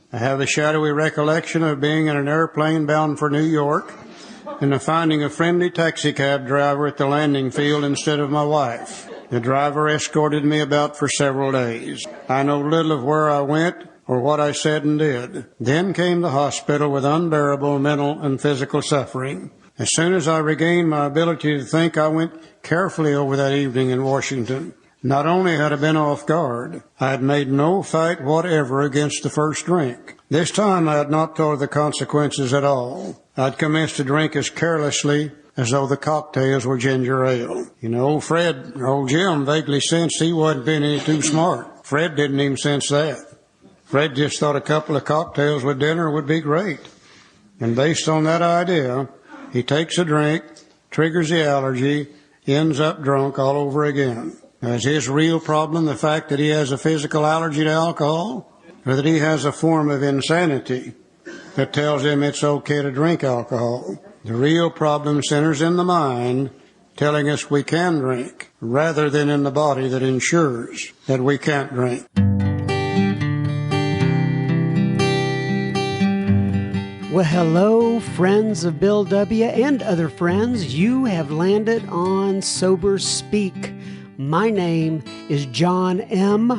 I have a shadowy recollection of being in an airplane bound for New York and of finding a friendly taxicab driver at the landing field instead of my wife. The driver escorted me about for several days. I know little of where I went or what I said and did. Then came the hospital with unbearable mental and physical suffering. As soon as I regained my ability to think, I went carefully over that evening in Washington. Not only had I been off guard, I had made no fight whatever against the first drink. This time I had not thought of the consequences at all. I had commenced to drink as carelessly as though the cocktails were ginger ale. You know, old Jim vaguely sensed he wasn't being any too smart. Fred didn't even sense that. Fred just thought a couple of cocktails with dinner would be great. And based on that idea, he takes a drink, triggers the allergy, ends up drunk all over again. Now, is his real problem the fact that he has a physical allergy to alcohol, or that he has a form of insanity that tells him it's okay to drink alcohol? The real problem centers in the mind telling us we can drink, rather than in the body that ensures that we can't drink. Well, hello, friends of Bill W. and other friends. You have landed on Sober Speak. My name is John M.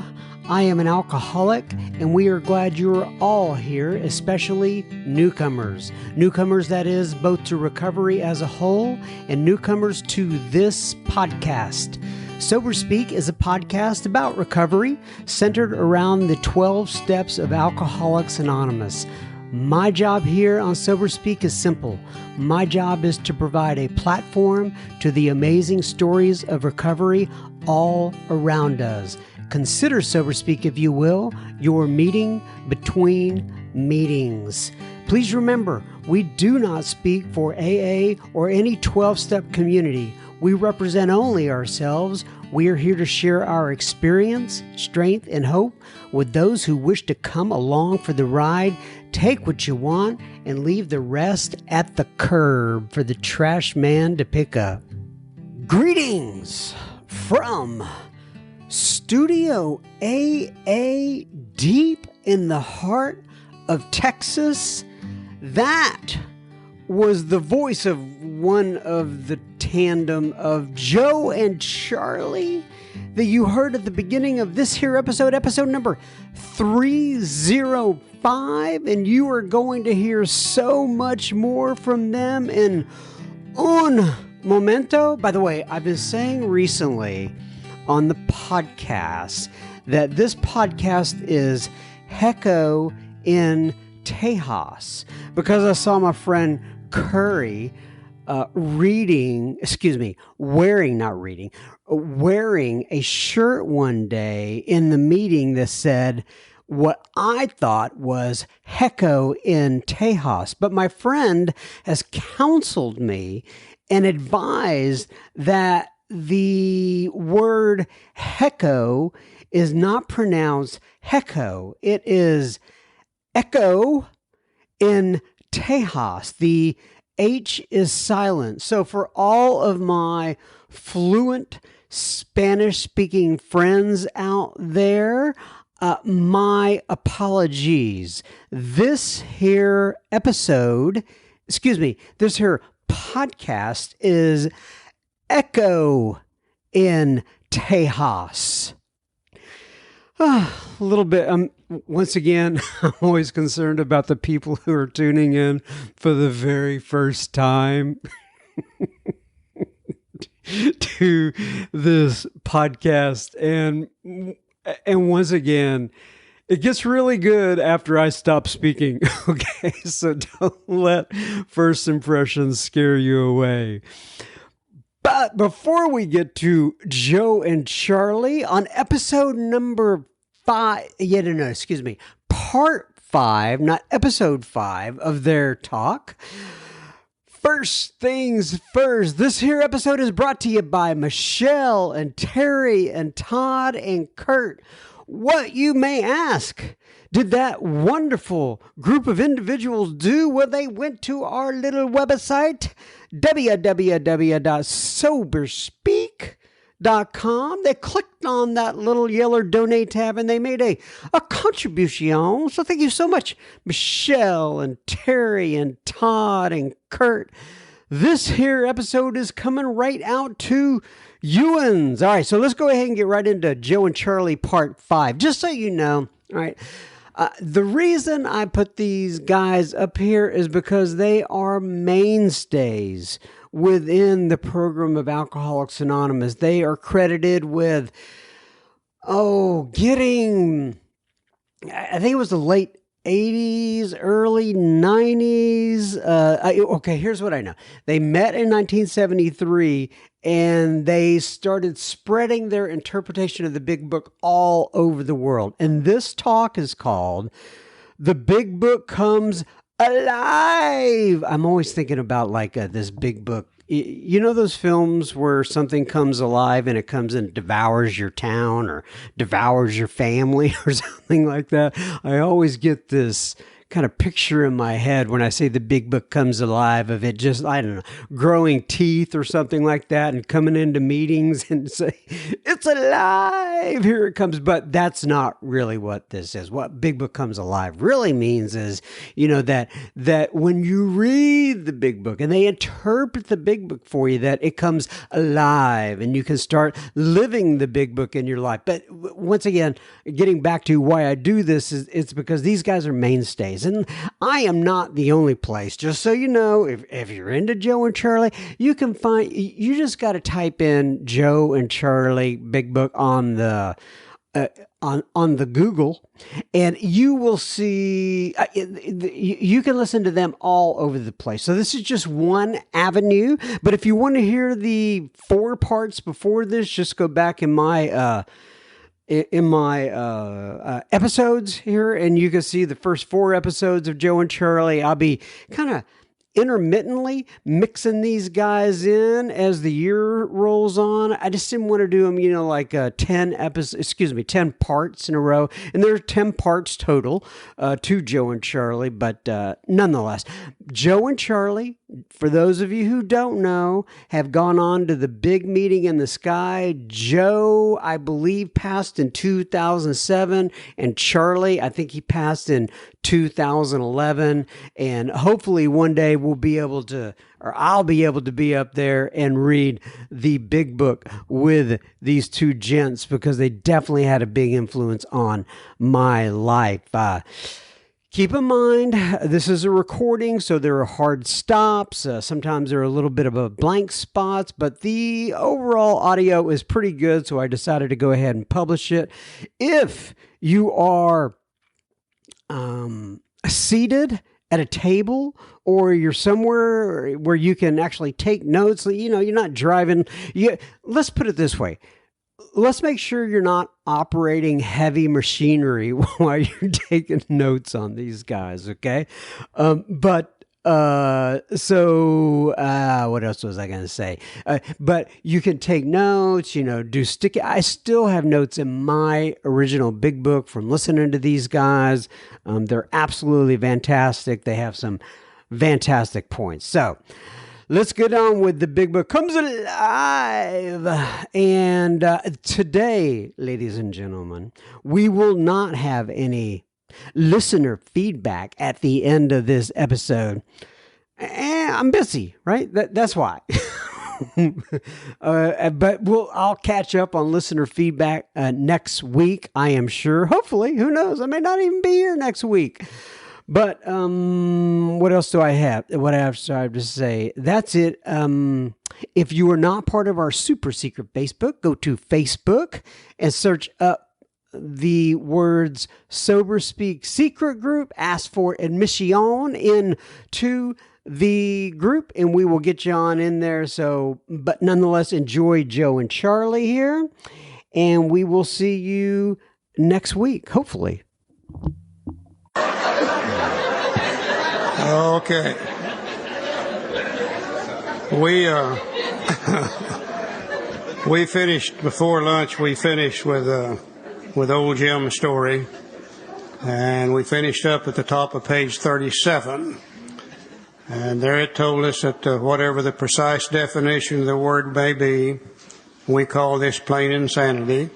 I am an alcoholic, and we are glad you're all here, especially newcomers. Newcomers, that is, both to recovery as a whole and newcomers to this podcast. Sober Speak is a podcast about recovery centered around the 12 steps of Alcoholics Anonymous. My job here on Sober Speak is simple. My job is to provide a platform to the amazing stories of recovery all around us. Consider Sober Speak, if you will, your meeting between meetings. Please remember, we do not speak for AA or any 12-step community. We represent only ourselves. We are here to share our experience, strength, and hope with those who wish to come along for the ride. Take what you want and leave the rest at the curb for the trash man to pick up. Greetings from Studio AA deep in the heart of Texas. That was the voice of one of the tandem of Joe and Charlie that you heard at the beginning of this here episode number 305, and you are going to hear so much more from them in un momento. By the way, I've been saying recently on the podcast that this podcast is Hecko in Tejas, because I saw my friend Curry wearing a shirt one day in the meeting that said what I thought was Hecko in Tejas. But my friend has counseled me and advised that the word Hecko is not pronounced Hecko. It is Echo in Tejas. The H is silent. So for all of my fluent Spanish-speaking friends out there, my apologies. This here podcast is Echo in Tejas. A little bit, once again, I'm always concerned about the people who are tuning in for the very first time to this podcast. And once again, it gets really good after I stop speaking. Okay, so don't let first impressions scare you away. But before we get to Joe and Charlie on episode number 5, part 5, not episode 5 of their talk. First things first, this here episode is brought to you by Michelle and Terry and Todd and Kurt. What, you may ask, did that wonderful group of individuals do? Well, they went to our little website, www.soberspeak.com. com. They clicked on that little yellow donate tab and they made a contribution. So thank you so much, Michelle and Terry and Todd and Kurt. This here episode is coming right out to Ewans. All right, so let's go ahead and get right into Joe and Charlie Part 5. Just so you know, all right, the reason I put these guys up here is because they are mainstays within the program of Alcoholics Anonymous. They are credited with, getting, I think it was the late 80s, early 90s. Okay, here's what I know. They met in 1973 and they started spreading their interpretation of the Big Book all over the world. And this talk is called The Big Book Comes Alive. I'm always thinking about like this Big Book. You know those films where something comes alive and it comes and devours your town or devours your family or something like that? I always get this kind of picture in my head when I say the Big Book comes alive of it just, I don't know, growing teeth or something like that and coming into meetings and say, it's alive, here it comes. But that's not really what this is. What Big Book comes alive really means is, that when you read the Big Book and they interpret the Big Book for you, that it comes alive and you can start living the Big Book in your life. But once again, getting back to why I do this is it's because these guys are mainstays. And I am not the only place. Just so you know, if you're into Joe and Charlie, you just got to type in Joe and Charlie Big Book on the Google, and you will see, you can listen to them all over the place. So this is just one avenue. But if you want to hear the 4 parts before this, just go back in my episodes here, and you can see the first 4 episodes of Joe and Charlie. I'll be kind of intermittently mixing these guys in as the year rolls on. I just didn't want to do them, 10 parts in a row. And there are 10 parts total to Joe and Charlie, but nonetheless, Joe and Charlie, for those of you who don't know, have gone on to the big meeting in the sky. Joe, I believe, passed in 2007, and Charlie, I think he passed in 2011. And hopefully one day we'll be able to, or I'll be able to be up there and read the Big Book with these 2 gents, because they definitely had a big influence on my life. Keep in mind, this is a recording, so there are hard stops. Sometimes there are a little bit of a blank spots, but the overall audio is pretty good, so I decided to go ahead and publish it. If you are seated at a table, or you're somewhere where you can actually take notes, you're not driving. Let's put it this way. Let's make sure you're not operating heavy machinery while you're taking notes on these guys, okay? What else was I going to say? But you can take notes, do sticky. I still have notes in my original Big Book from listening to these guys. They're absolutely fantastic. They have some fantastic points. So let's get on with the Big Book Comes Alive. And today, ladies and gentlemen, we will not have any listener feedback at the end of this episode. I'm busy, right? That's why. But I'll catch up on listener feedback next week, I am sure. Hopefully, who knows? I may not even be here next week. But what else do I have? What I have to say? That's it. If you are not part of our super secret Facebook, go to Facebook and search up the words Sober Speak Secret Group. Ask for admission into the group, and we will get you on in there. So, but nonetheless, enjoy Joe and Charlie here, and we will see you next week, hopefully. Okay. We finished before lunch. We finished with Old Jim's story, and we finished up at the top of page 37. And there it told us that whatever the precise definition of the word may be, We call this plain insanity.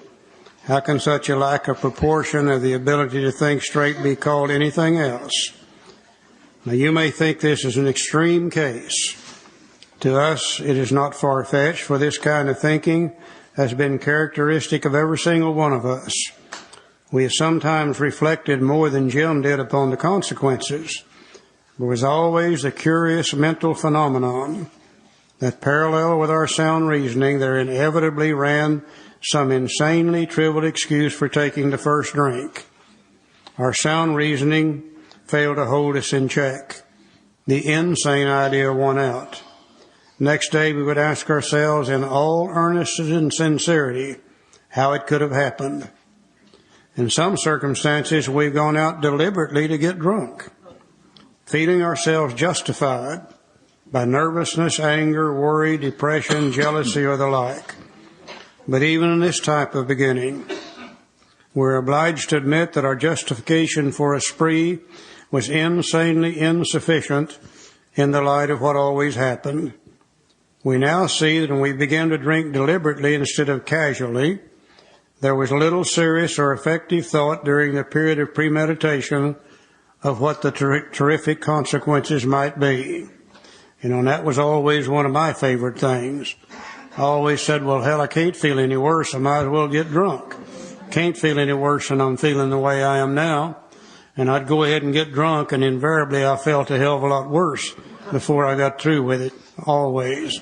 How can such a lack of proportion of the ability to think straight be called anything else? Now, you may think this is an extreme case. To us, it is not far-fetched, for this kind of thinking has been characteristic of every single one of us. We have sometimes reflected more than Jim did upon the consequences. There was always a curious mental phenomenon that, parallel with our sound reasoning, there inevitably ran some insanely trivial excuse for taking the first drink. Our sound reasoning failed to hold us in check. The insane idea won out. Next day we would ask ourselves in all earnestness and sincerity how it could have happened. In some circumstances we've gone out deliberately to get drunk, feeling ourselves justified by nervousness, anger, worry, depression, jealousy, or the like. But even in this type of beginning, we're obliged to admit that our justification for a spree was insanely insufficient in the light of what always happened. We now see that when we began to drink deliberately instead of casually, there was little serious or effective thought during the period of premeditation of what the terrific consequences might be. And that was always one of my favorite things. I always said, well, hell, I can't feel any worse. I might as well get drunk. Can't feel any worse than I'm feeling the way I am now. And I'd go ahead and get drunk, and invariably I felt a hell of a lot worse before I got through with it, always.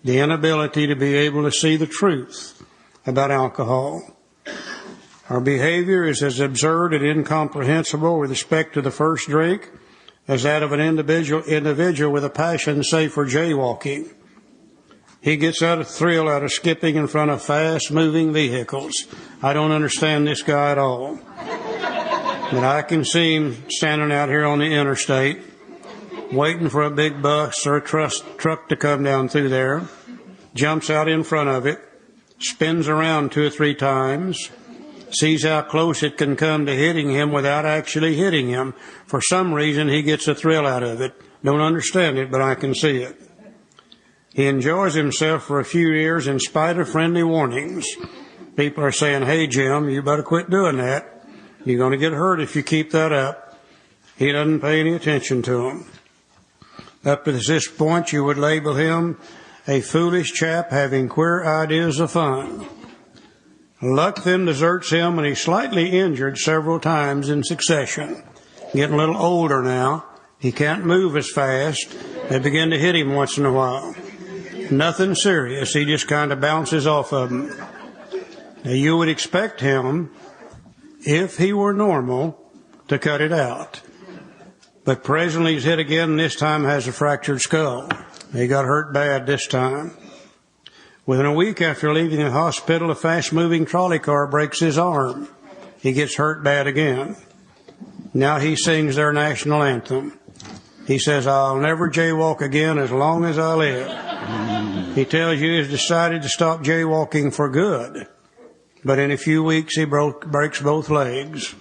The inability to be able to see the truth about alcohol. Our behavior is as absurd and incomprehensible with respect to the first drink as that of an individual with a passion, say, for jaywalking. He gets a thrill out of skipping in front of fast-moving vehicles. I don't understand this guy at all. But I can see him standing out here on the interstate, waiting for a big bus or a truck to come down through there, jumps out in front of it, spins around 2 or 3 times, sees how close it can come to hitting him without actually hitting him. For some reason, he gets a thrill out of it. Don't understand it, but I can see it. He enjoys himself for a few years in spite of friendly warnings. People are saying, hey, Jim, you better quit doing that. You're going to get hurt if you keep that up. He doesn't pay any attention to them. Up to this point, you would label him a foolish chap having queer ideas of fun. Luck then deserts him, and he's slightly injured several times in succession. Getting a little older now. He can't move as fast. They begin to hit him once in a while. Nothing serious. He just kind of bounces off of them. Now, you would expect him, if he were normal, to cut it out. But presently he's hit again, and this time has a fractured skull. He got hurt bad this time. Within a week after leaving the hospital, a fast-moving trolley car breaks his arm. He gets hurt bad again. Now he sings their national anthem. He says, I'll never jaywalk again as long as I live. He tells you he's decided to stop jaywalking for good. But in a few weeks, he breaks both legs.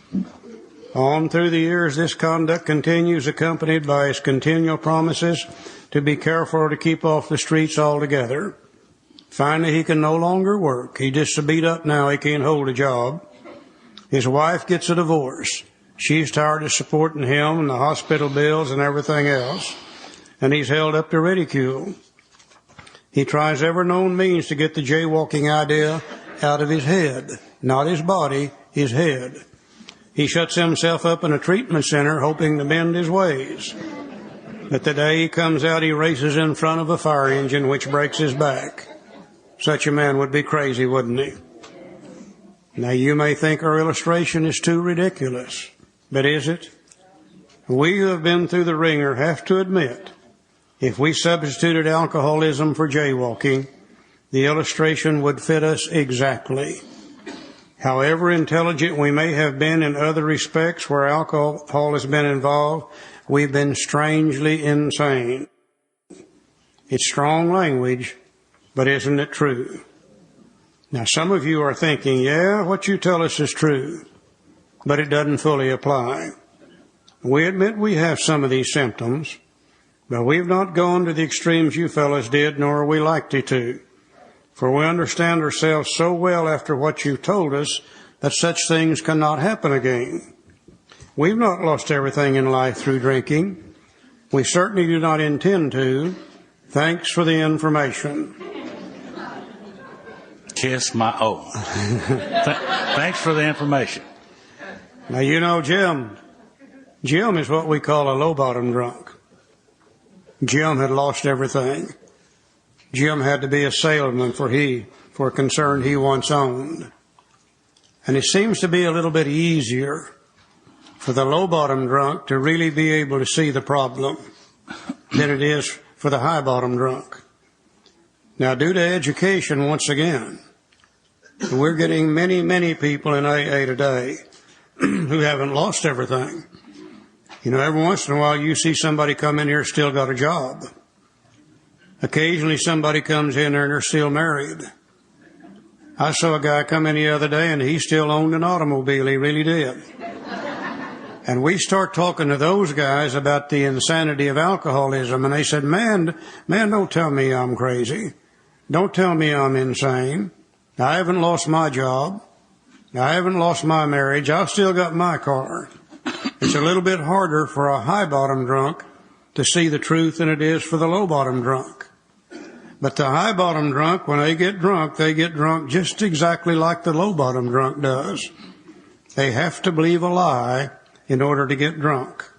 On through the years, this conduct continues, accompanied by his continual promises to be careful to keep off the streets altogether. Finally, he can no longer work. He's just so beat up now he can't hold a job. His wife gets a divorce. She's tired of supporting him and the hospital bills and everything else, and he's held up to ridicule. He tries every known means to get the jaywalking idea out of his head, not his body, his head. He shuts himself up in a treatment center hoping to mend his ways. But the day he comes out, he races in front of a fire engine which breaks his back. Such a man would be crazy, wouldn't he? Now, you may think our illustration is too ridiculous, but is it? We who have been through the ringer have to admit, if we substituted alcoholism for jaywalking, the illustration would fit us exactly. However intelligent we may have been in other respects where alcohol has been involved, we've been strangely insane. It's strong language, but isn't it true? Now, some of you are thinking, yeah, what you tell us is true, but it doesn't fully apply. We admit we have some of these symptoms, but we've not gone to the extremes you fellas did, nor are we likely to. For we understand ourselves so well after what you've told us that such things cannot happen again. We've not lost everything in life through drinking. We certainly do not intend to. Thanks for the information. Kiss my thanks for the information. Now, you know, Jim is what we call a low-bottom drunk. Jim had lost everything. Jim had to be a salesman for a concern he once owned. And it seems to be a little bit easier for the low-bottom drunk to really be able to see the problem than it is for the high-bottom drunk. Now, due to education, once again, we're getting many, many people in AA today who haven't lost everything. You know, every once in a while you see somebody come in here still got a job. Occasionally somebody comes in there and they're still married. I saw a guy come in the other day and he still owned an automobile. He really did. And we start talking to those guys about the insanity of alcoholism, and they said, man, don't tell me I'm crazy. Don't tell me I'm insane. I haven't lost my job. I haven't lost my marriage. I've still got my car. It's a little bit harder for a high-bottom drunk to see the truth than it is for the low-bottom drunk. But the high-bottom drunk, when they get drunk just exactly like the low-bottom drunk does. They have to believe a lie in order to get drunk.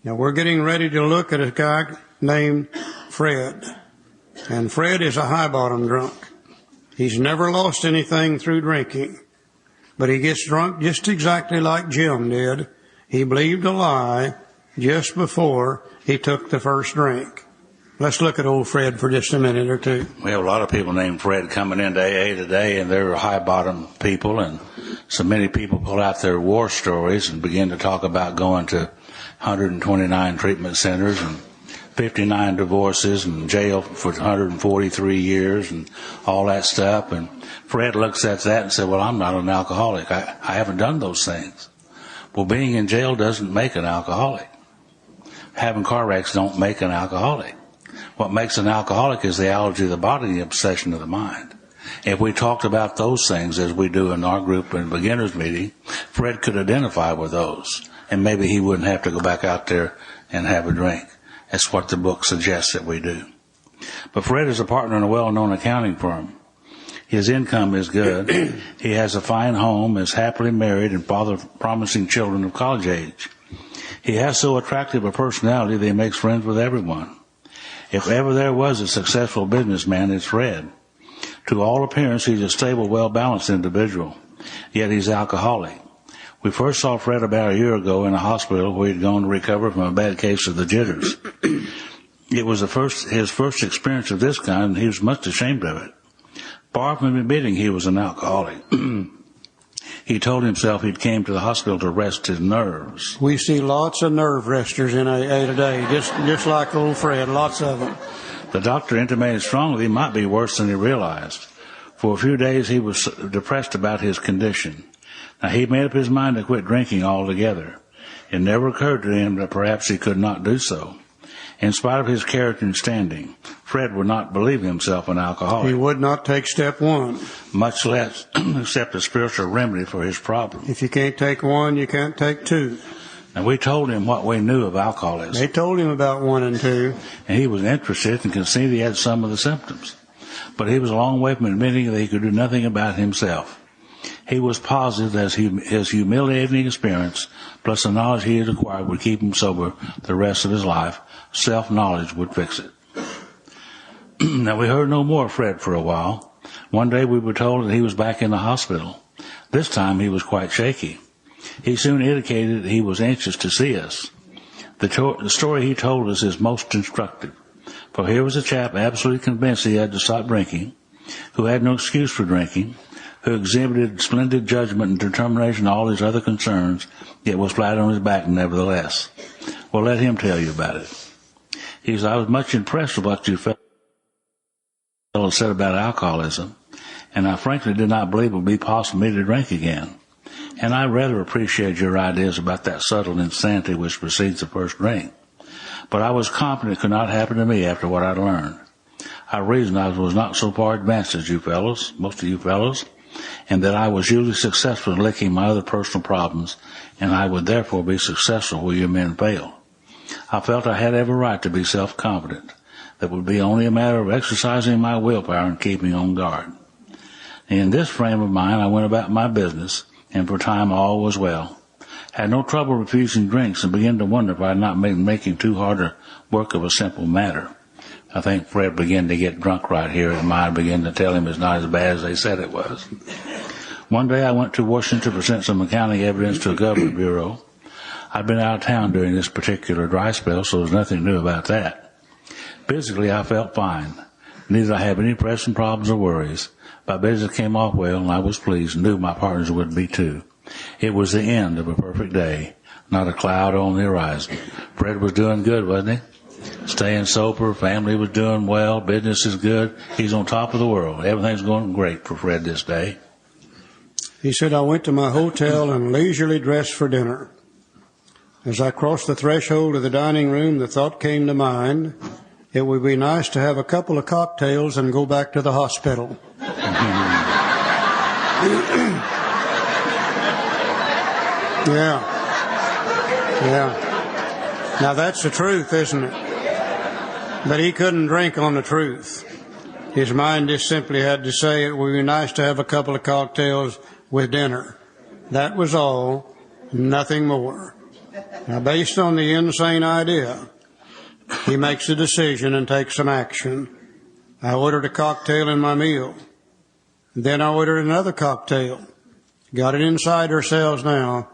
Now, we're getting ready to look at a guy named Fred. And Fred is a high-bottom drunk. He's never lost anything through drinking. But he gets drunk just exactly like Jim did. He believed a lie just before he took the first drink. Let's look at old Fred for just a minute or two. We have a lot of people named Fred coming into AA today, and they're high-bottom people, and so many people pull out their war stories and begin to talk about going to 129 treatment centers and 59 divorces and jail for 143 years and all that stuff. And Fred looks at that and said, well, I'm not an alcoholic. I haven't done those things. Well, being in jail doesn't make an alcoholic. Having car wrecks don't make an alcoholic. What makes an alcoholic is the allergy of the body and the obsession of the mind. If we talked about those things as we do in our group in beginners meeting, Fred could identify with those, and maybe he wouldn't have to go back out there and have a drink. That's what the book suggests that we do. But Fred is a partner in a well-known accounting firm. His income is good. He has a fine home, is happily married, and father of promising children of college age. He has so attractive a personality that he makes friends with everyone. If ever there was a successful businessman, it's Fred. To all appearance, he's a stable, well-balanced individual, yet he's alcoholic. We first saw Fred about a year ago in a hospital where he'd gone to recover from a bad case of the jitters. It was his first experience of this kind, and he was much ashamed of it. Far from admitting he was an alcoholic, he told himself he'd came to the hospital to rest his nerves. We see lots of nerve resters in AA today, just like old Fred, lots of them. The doctor intimated strongly he might be worse than he realized. For a few days he was depressed about his condition. Now, he made up his mind to quit drinking altogether. It never occurred to him that perhaps he could not do so. In spite of his character and standing, Fred would not believe himself an alcoholic. He would not take step one. Much less accept a spiritual remedy for his problem. If you can't take one, you can't take two. And we told him what we knew of alcoholism. They told him about 1 and 2. And he was interested and conceded he had some of the symptoms. But he was a long way from admitting that he could do nothing about himself. He was positive that his humiliating experience, plus the knowledge he had acquired, would keep him sober the rest of his life. Self-knowledge would fix it. Now, we heard no more of Fred for a while. One day we were told that he was back in the hospital. This time he was quite shaky. He soon indicated that he was anxious to see us. The story he told us is most instructive. For here was a chap absolutely convinced he had to stop drinking, who had no excuse for drinking, who exhibited splendid judgment and determination in all his other concerns, yet was flat on his back nevertheless. Well, let him tell you about it. He said, I was much impressed with what you fellows said about alcoholism, and I frankly did not believe it would be possible for me to drink again. And I rather appreciate your ideas about that subtle insanity which precedes the first drink. But I was confident it could not happen to me after what I'd learned. I reasoned I was not so far advanced as you fellows, most of you fellows, and that I was usually successful in licking my other personal problems, and I would therefore be successful where you men fail. I felt I had every right to be self-confident. That would be only a matter of exercising my willpower and keeping on guard. In this frame of mind, I went about my business, and for a time all was well. Had no trouble refusing drinks, and began to wonder if I had not been making too hard a work of a simple matter. I think Fred began to get drunk right here, and mine began to tell him it's not as bad as they said it was. One day I went to Washington to present some accounting evidence to a government bureau. I'd been out of town during this particular dry spell, so there was nothing new about that. Physically, I felt fine. Neither did I have any pressing problems or worries. My business came off well, and I was pleased, and knew my partners would be too. It was the end of a perfect day, not a cloud on the horizon. Fred was doing good, wasn't he? Staying sober, family was doing well, business is good. He's on top of the world. Everything's going great for Fred this day. He said, I went to my hotel and leisurely dressed for dinner. As I crossed the threshold of the dining room, the thought came to mind, it would be nice to have a couple of cocktails and go back to the hospital. Yeah. Now that's the truth, isn't it? But he couldn't drink on the truth. His mind just simply had to say it would be nice to have a couple of cocktails with dinner. That was all, nothing more. Now, based on the insane idea, he makes a decision and takes some action. I ordered a cocktail in my meal. Then I ordered another cocktail. Got it inside ourselves now.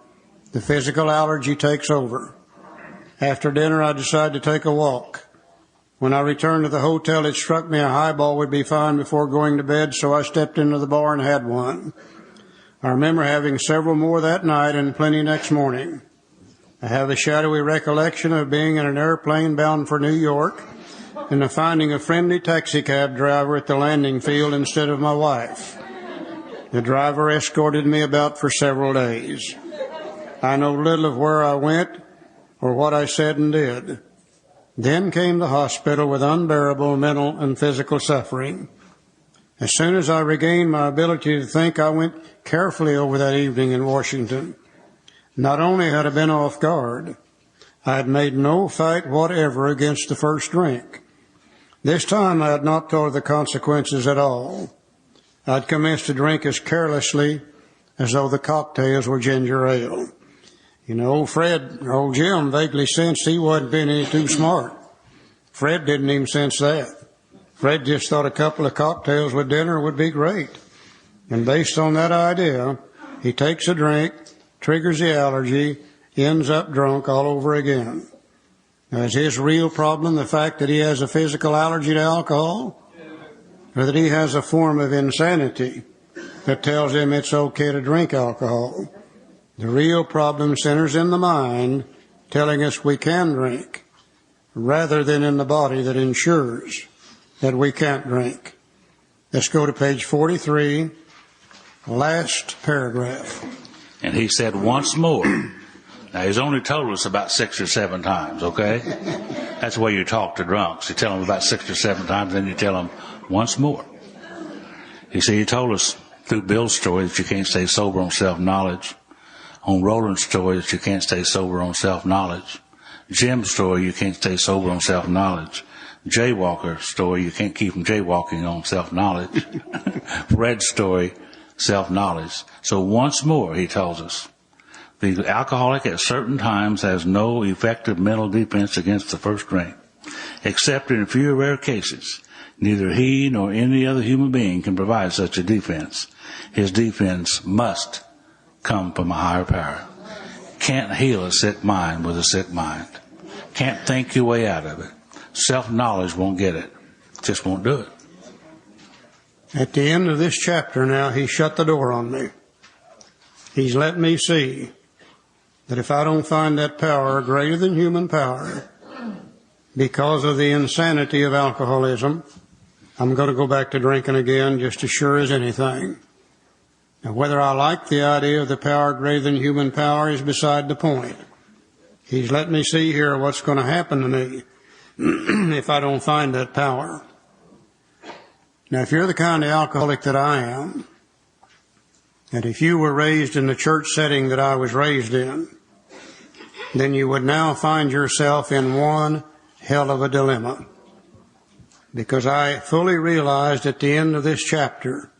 The physical allergy takes over. After dinner, I decided to take a walk. When I returned to the hotel, it struck me a highball would be fine before going to bed, so I stepped into the bar and had one. I remember having several more that night and plenty next morning. I have a shadowy recollection of being in an airplane bound for New York and of finding a friendly taxicab driver at the landing field instead of my wife. The driver escorted me about for several days. I know little of where I went or what I said and did. Then came the hospital with unbearable mental and physical suffering. As soon as I regained my ability to think, I went carefully over that evening in Washington. Not only had I been off guard, I had made no fight whatever against the first drink. This time I had not thought of the consequences at all. I had commenced to drink as carelessly as though the cocktails were ginger ale. You know, old Jim vaguely sensed he wasn't being any too smart. Fred didn't even sense that. Fred just thought a couple of cocktails with dinner would be great. And based on that idea, he takes a drink, triggers the allergy, ends up drunk all over again. Now, is his real problem the fact that he has a physical allergy to alcohol? Or that he has a form of insanity that tells him it's okay to drink alcohol? The real problem centers in the mind telling us we can drink, rather than in the body that ensures that we can't drink. Let's go to page 43, last paragraph. And he said once more. Now, he's only told us about 6 or 7 times, okay? That's the way you talk to drunks. You tell them about 6 or 7 times, then you tell them once more. You see, he told us through Bill's story that you can't stay sober on self-knowledge. On Roland's story that you can't stay sober on self-knowledge. Jim's story, you can't stay sober on self-knowledge. Jaywalker's story, you can't keep from jaywalking on self-knowledge. Fred's story, self-knowledge. So once more, he tells us, the alcoholic at certain times has no effective mental defense against the first drink. Except in a few rare cases, neither he nor any other human being can provide such a defense. His defense must come from a higher power. Can't heal a sick mind with a sick mind. Can't think your way out of it. Self-knowledge won't get it. Just won't do it. At the end of this chapter now, he shut the door on me. He's let me see that if I don't find that power greater than human power because of the insanity of alcoholism, I'm going to go back to drinking again just as sure as anything. Now, whether I like the idea of the power greater than human power is beside the point. He's let me see here what's going to happen to me if I don't find that power. Now, if you're the kind of alcoholic that I am, and if you were raised in the church setting that I was raised in, then you would now find yourself in one hell of a dilemma. Because I fully realized at the end of this chapter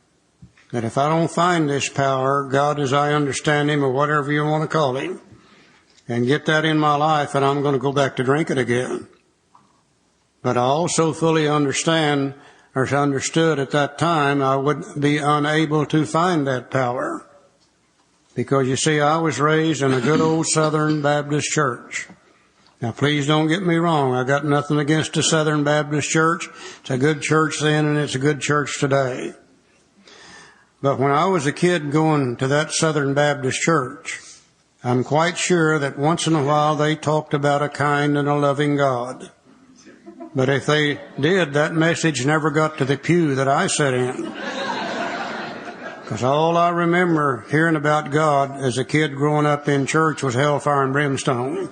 that if I don't find this power, God as I understand Him, or whatever you want to call Him, and get that in my life, and I'm going to go back to drinking again. But I also fully understand, or understood at that time, I would be unable to find that power. Because you see, I was raised in a good old Southern Baptist church. Now, please don't get me wrong. I got nothing against the Southern Baptist church. It's a good church then, and it's a good church today. But when I was a kid going to that Southern Baptist church, I'm quite sure that once in a while they talked about a kind and a loving God. But if they did, that message never got to the pew that I sat in. Because all I remember hearing about God as a kid growing up in church was hellfire and brimstone.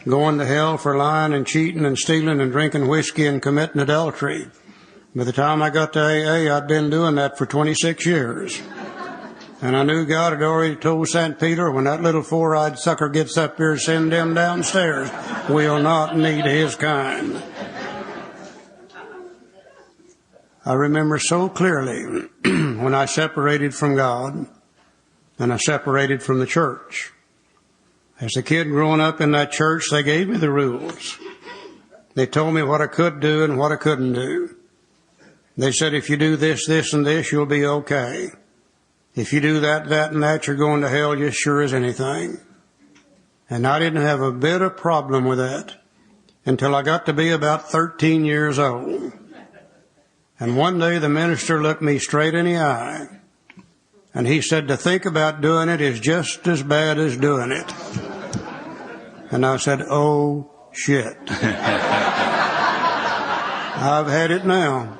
Going to hell for lying and cheating and stealing and drinking whiskey and committing adultery. By the time I got to AA, I'd been doing that for 26 years. And I knew God had already told St. Peter, when that little four-eyed sucker gets up here, send him downstairs. We'll not need his kind. I remember so clearly when I separated from God and I separated from the church. As a kid growing up in that church, they gave me the rules. They told me what I could do and what I couldn't do. They said, if you do this, this, and this, you'll be okay. If you do that, that, and that, you're going to hell just sure as anything. And I didn't have a bit of problem with that until I got to be about 13 years old. And one day the minister looked me straight in the eye, and he said, to think about doing it is just as bad as doing it. And I said, oh, shit. I've had it now.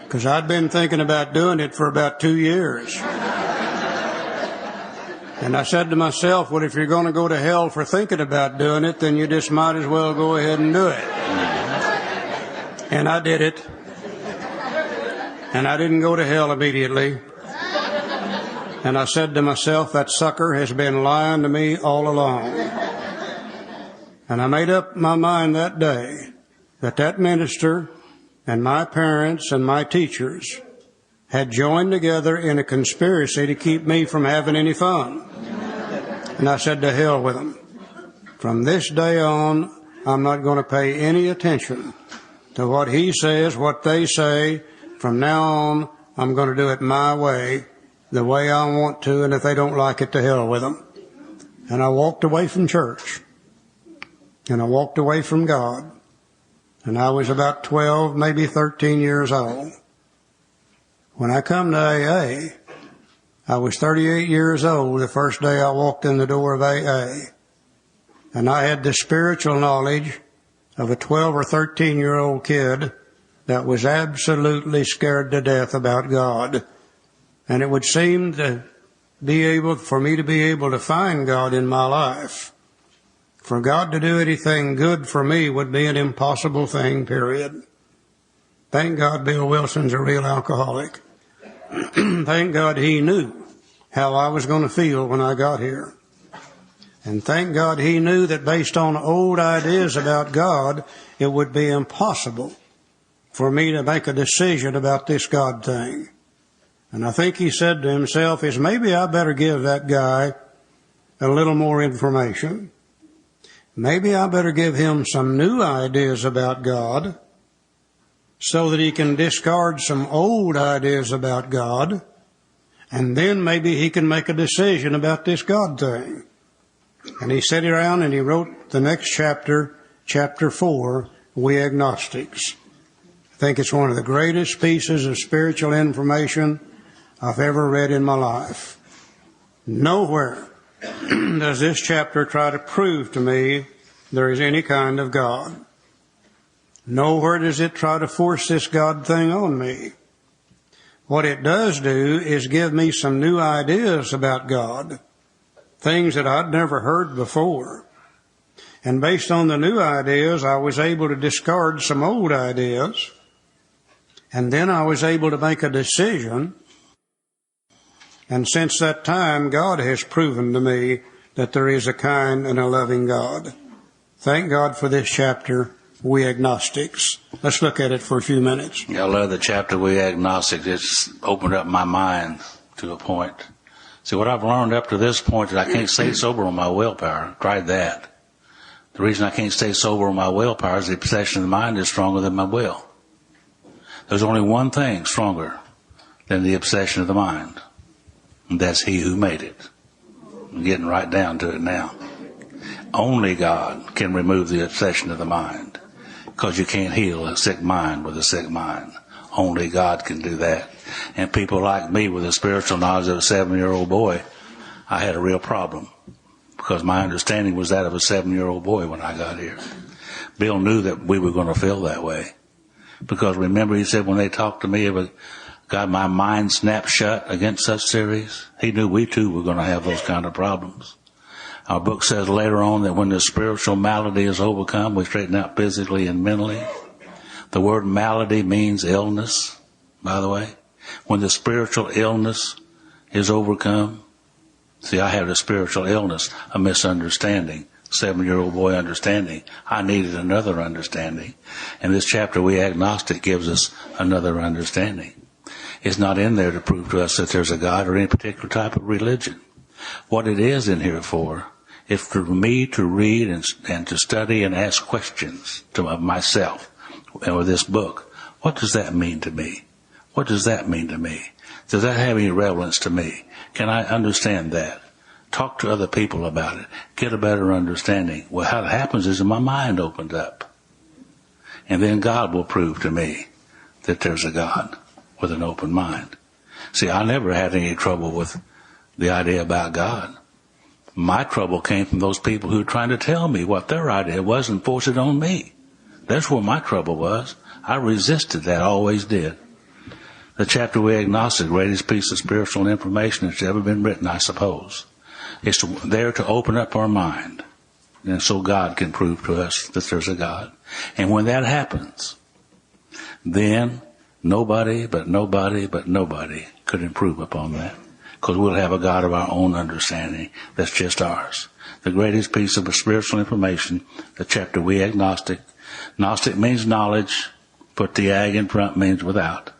Because I'd been thinking about doing it for about 2 years. And I said to myself, well, if you're going to go to hell for thinking about doing it, then you just might as well go ahead and do it. And I did it. And I didn't go to hell immediately. And I said to myself, that sucker has been lying to me all along. And I made up my mind that day that that minister and my parents and my teachers had joined together in a conspiracy to keep me from having any fun. And I said, to hell with them. From this day on, I'm not going to pay any attention to what he says, what they say. From now on, I'm going to do it my way, the way I want to, and if they don't like it, to hell with them. And I walked away from church. And I walked away from God. And I was about 12, maybe 13 years old. When I come to AA, I was 38 years old the first day I walked in the door of AA. And I had the spiritual knowledge of a 12 or 13-year-old kid that was absolutely scared to death about God. And it would seem to for me to be able to find God in my life. For God to do anything good for me would be an impossible thing, period. Thank God Bill Wilson's a real alcoholic. Thank God he knew how I was going to feel when I got here. And thank God he knew that based on old ideas about God, it would be impossible for me to make a decision about this God thing. And I think he said to himself, is maybe I better give that guy a little more information. Maybe I better give him some new ideas about God so that he can discard some old ideas about God, and then maybe he can make a decision about this God thing. And he sat around and he wrote the next chapter, chapter 4, We Agnostics. I think it's one of the greatest pieces of spiritual information I've ever read in my life. Nowhere does this chapter try to prove to me there is any kind of God. Nowhere does it try to force this God thing on me. What it does do is give me some new ideas about God, things that I'd never heard before. And based on the new ideas, I was able to discard some old ideas. And then I was able to make a decision. And since that time, God has proven to me that there is a kind and a loving God. Thank God for this chapter, We Agnostics. Let's look at it for a few minutes. I love the chapter, We Agnostics. It's opened up my mind to a point. See, what I've learned up to this point is I can't stay sober on my willpower. Tried that. The reason I can't stay sober on my willpower is the obsession of the mind is stronger than my will. There's only one thing stronger than the obsession of the mind, and that's He who made it. I'm getting right down to it now. Only God can remove the obsession of the mind, because you can't heal a sick mind with a sick mind. Only God can do that. And people like me with the spiritual knowledge of a 7-year-old boy, I had a real problem, because my understanding was that of a 7-year-old boy when I got here. Bill knew that we were going to feel that way. Because remember, he said when they talked to me about God, my mind snapped shut against such theories, he knew we too were going to have those kind of problems. Our book says later on that when the spiritual malady is overcome, we straighten out physically and mentally. The word malady means illness, by the way. When the spiritual illness is overcome, see, I had a spiritual illness, a misunderstanding. 7-year-old boy understanding. I needed another understanding. And this chapter, We Agnostic, gives us another understanding. It's not in there to prove to us that there's a God or any particular type of religion. What it is in here for is for me to read and to study and ask questions to myself and with this book. What does that mean to me? What does that mean to me? Does that have any relevance to me? Can I understand that? Talk to other people about it. Get a better understanding. Well, how it happens is my mind opened up. And then God will prove to me that there's a God with an open mind. See, I never had any trouble with the idea about God. My trouble came from those people who were trying to tell me what their idea was and force it on me. That's where my trouble was. I resisted that, always did. The chapter We Agnostic, greatest piece of spiritual information that's ever been written, I suppose. It's there to open up our mind, and so God can prove to us that there's a God. And when that happens, then nobody could improve upon that, because we'll have a God of our own understanding that's just ours. The greatest piece of spiritual information, the chapter We Agnostic. Gnostic means knowledge, put the ag in front means without.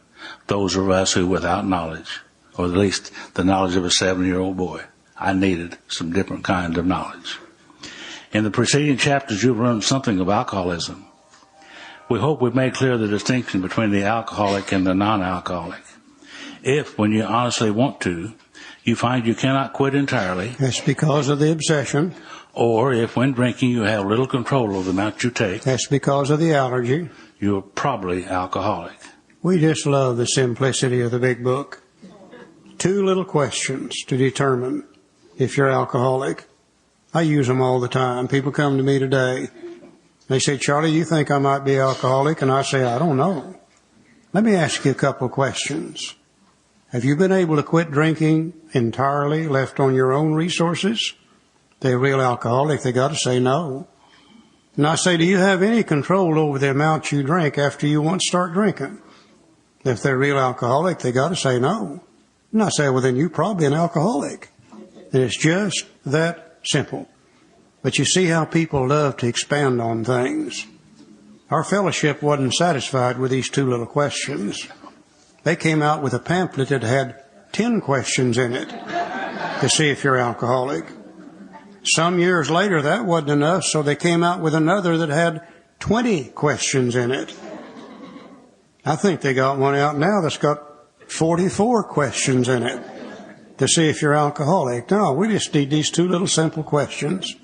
Those of us who without knowledge, or at least the knowledge of a 7-year-old boy, I needed some different kind of knowledge. In the preceding chapters, you've learned something of alcoholism. We hope we've made clear the distinction between the alcoholic and the non-alcoholic. If, when you honestly want to, you find you cannot quit entirely, That's because of the obsession. or if when drinking you have little control of the amount you take, That's because of the allergy. you're probably alcoholic. We just love the simplicity of the big book. 2 little questions to determine if you're alcoholic. I use them all the time. People come to me today. They say, Charlie, you think I might be alcoholic? And I say, I don't know. Let me ask you a couple of questions. Have you been able to quit drinking entirely, left on your own resources? They're a real alcoholic. They got to say no. And I say, do you have any control over the amount you drink after you once start drinking? If they're a real alcoholic, they got to say no. And I say, well, then you're probably an alcoholic. And it's just that simple. But you see how people love to expand on things. Our fellowship wasn't satisfied with these 2 little questions. They came out with a pamphlet that had 10 questions in it to see if you're alcoholic. Some years later, that wasn't enough, so they came out with another that had 20 questions in it. I think they got one out now that's got 44 questions in it to see if you're alcoholic. No, we just need these 2 little simple questions.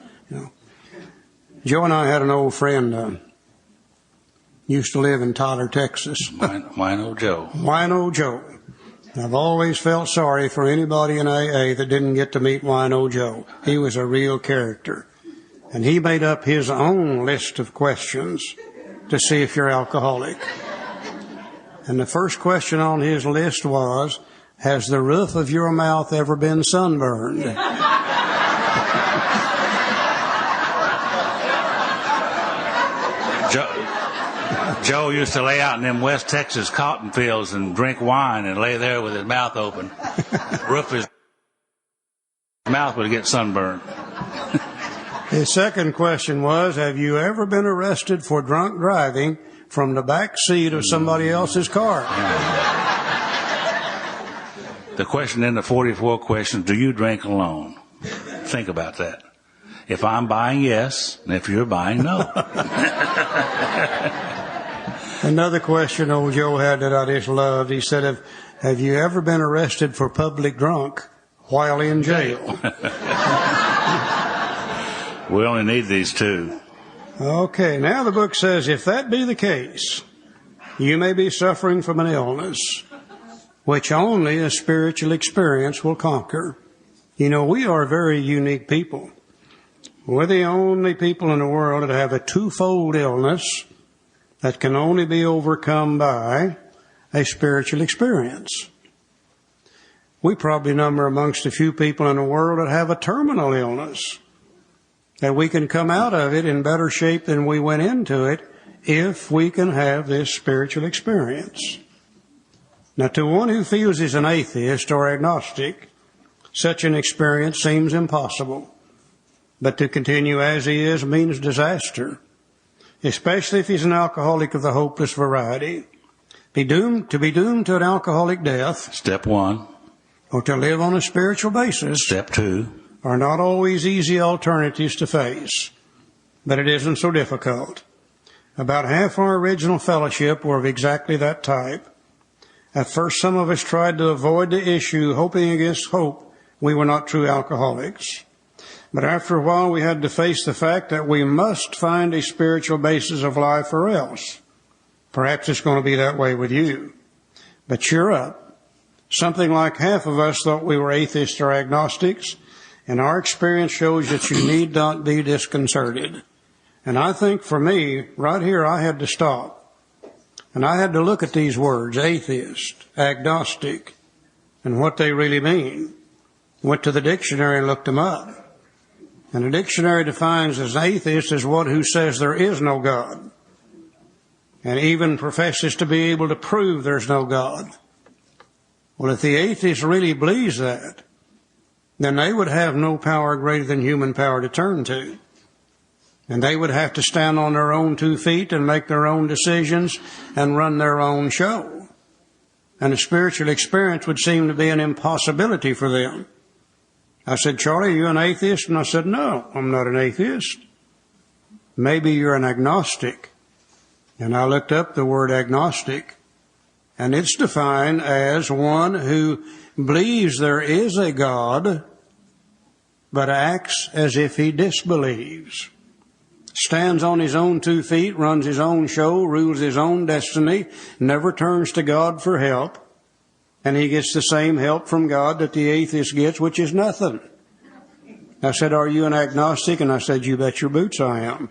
Joe and I had an old friend, used to live in Tyler, Texas. Wino Joe. Wino Joe. I've always felt sorry for anybody in AA that didn't get to meet Wino Joe. He was a real character. And he made up his own list of questions to see if you're alcoholic. And the first question on his list was, has the roof of your mouth ever been sunburned? Joe used to lay out in them West Texas cotton fields and drink wine and lay there with his mouth open. Roof his mouth would get sunburned. His second question was, have you ever been arrested for drunk driving from the back seat of somebody else's car? The question in the 44 questions, do you drink alone? Think about that. If I'm buying, yes, and if you're buying, no. Another question old Joe had that I just loved. He said, have you ever been arrested for public drunk while in jail? We only need these two. Okay, now the book says, if that be the case, you may be suffering from an illness, which only a spiritual experience will conquer. You know, we are very unique people. We're the only people in the world that have a twofold illness that can only be overcome by a spiritual experience. We probably number amongst a few people in the world that have a terminal illness, that we can come out of it in better shape than we went into it if we can have this spiritual experience. Now, to one who feels he's an atheist or agnostic, such an experience seems impossible. But to continue as he is means disaster, especially if he's an alcoholic of the hopeless variety. To be doomed to an alcoholic death, Step 1. Or to live on a spiritual basis, Step 2. Are not always easy alternatives to face. But it isn't so difficult. About half our original fellowship were of exactly that type. At first, some of us tried to avoid the issue, hoping against hope we were not true alcoholics. But after a while, we had to face the fact that we must find a spiritual basis of life or else. Perhaps it's going to be that way with you. But cheer up. Something like half of us thought we were atheists or agnostics, and our experience shows that you need not be disconcerted. And I think for me, right here, I had to stop. And I had to look at these words, atheist, agnostic, and what they really mean. Went to the dictionary and looked them up. And the dictionary defines as atheist as one who says there is no God, and even professes to be able to prove there's no God. Well, if the atheist really believes that, then they would have no power greater than human power to turn to. And they would have to stand on their own 2 feet and make their own decisions and run their own show. And a spiritual experience would seem to be an impossibility for them. I said, Charlie, are you an atheist? And I said, no, I'm not an atheist. Maybe you're an agnostic. And I looked up the word agnostic, and it's defined as one who believes there is a God, but acts as if he disbelieves. Stands on his own 2 feet, runs his own show, rules his own destiny, never turns to God for help. And he gets the same help from God that the atheist gets, which is nothing. I said, are you an agnostic? And I said, you bet your boots I am.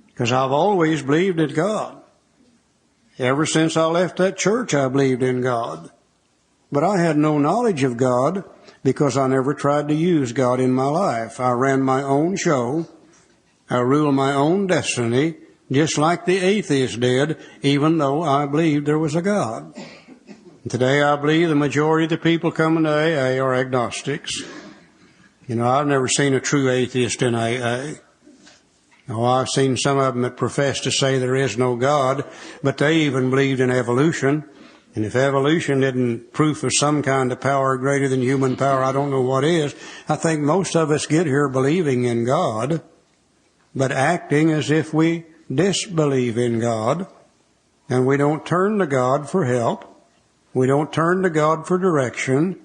Because I've always believed in God. Ever since I left that church, I believed in God. But I had no knowledge of God because I never tried to use God in my life. I ran my own show. I ruled my own destiny, just like the atheist did, even though I believed there was a God. Today, I believe the majority of the people coming to AA are agnostics. You know, I've never seen a true atheist in AA. Oh, I've seen some of them that profess to say there is no God, but they even believed in evolution. And if evolution isn't proof of some kind of power greater than human power, I don't know what is. I think most of us get here believing in God, but acting as if we disbelieve in God, and we don't turn to God for help. We don't turn to God for direction.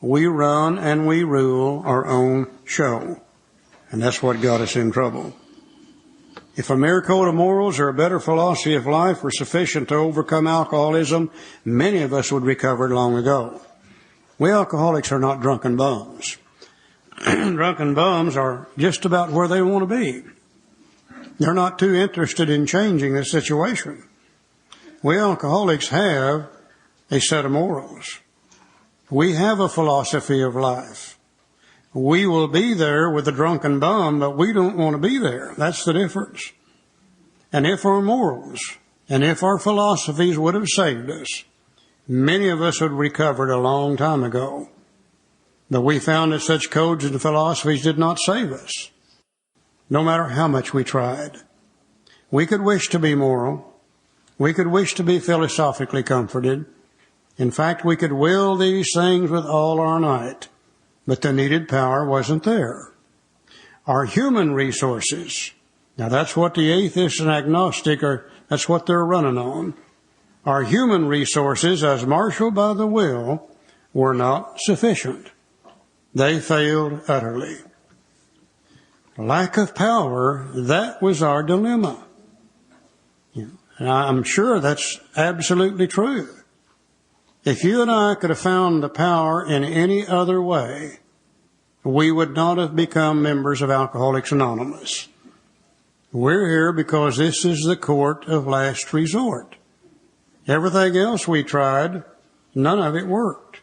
We run and we rule our own show. And that's what got us in trouble. If a mere code of morals or a better philosophy of life were sufficient to overcome alcoholism, many of us would recover long ago. We alcoholics are not drunken bums. Drunken bums are just about where they want to be. They're not too interested in changing the situation. We alcoholics have a set of morals. We have a philosophy of life. We will be there with the drunken bum, but we don't want to be there. That's the difference. And if our morals And if our philosophies would have saved us, many of us would have recovered a long time ago. But we found that such codes and philosophies did not save us, no matter how much we tried. We could wish to be moral. We could wish to be philosophically comforted. In fact, we could will these things with all our might, but the needed power wasn't there. Our human resources, now that's what the atheists and agnostic that's what they're running on. Our human resources, as marshaled by the will, were not sufficient. They failed utterly. Lack of power, that was our dilemma. And I'm sure that's absolutely true. If you and I could have found the power in any other way, we would not have become members of Alcoholics Anonymous. We're here because this is the court of last resort. Everything else we tried, none of it worked.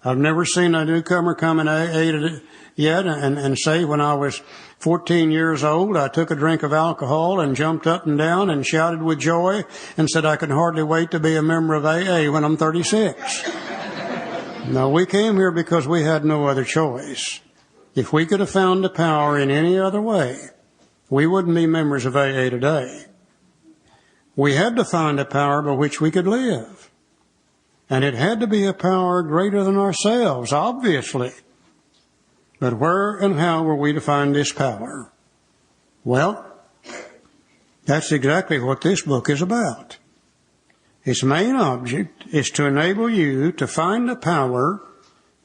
I've never seen a newcomer come in AA yet and say, when I was 14 years old, I took a drink of alcohol and jumped up and down and shouted with joy and said I could hardly wait to be a member of AA when I'm 36. No, we came here because we had no other choice. If we could have found the power in any other way, we wouldn't be members of AA today. We had to find a power by which we could live. And it had to be a power greater than ourselves, obviously. But where and how were we to find this power? Well, that's exactly what this book is about. Its main object is to enable you to find a power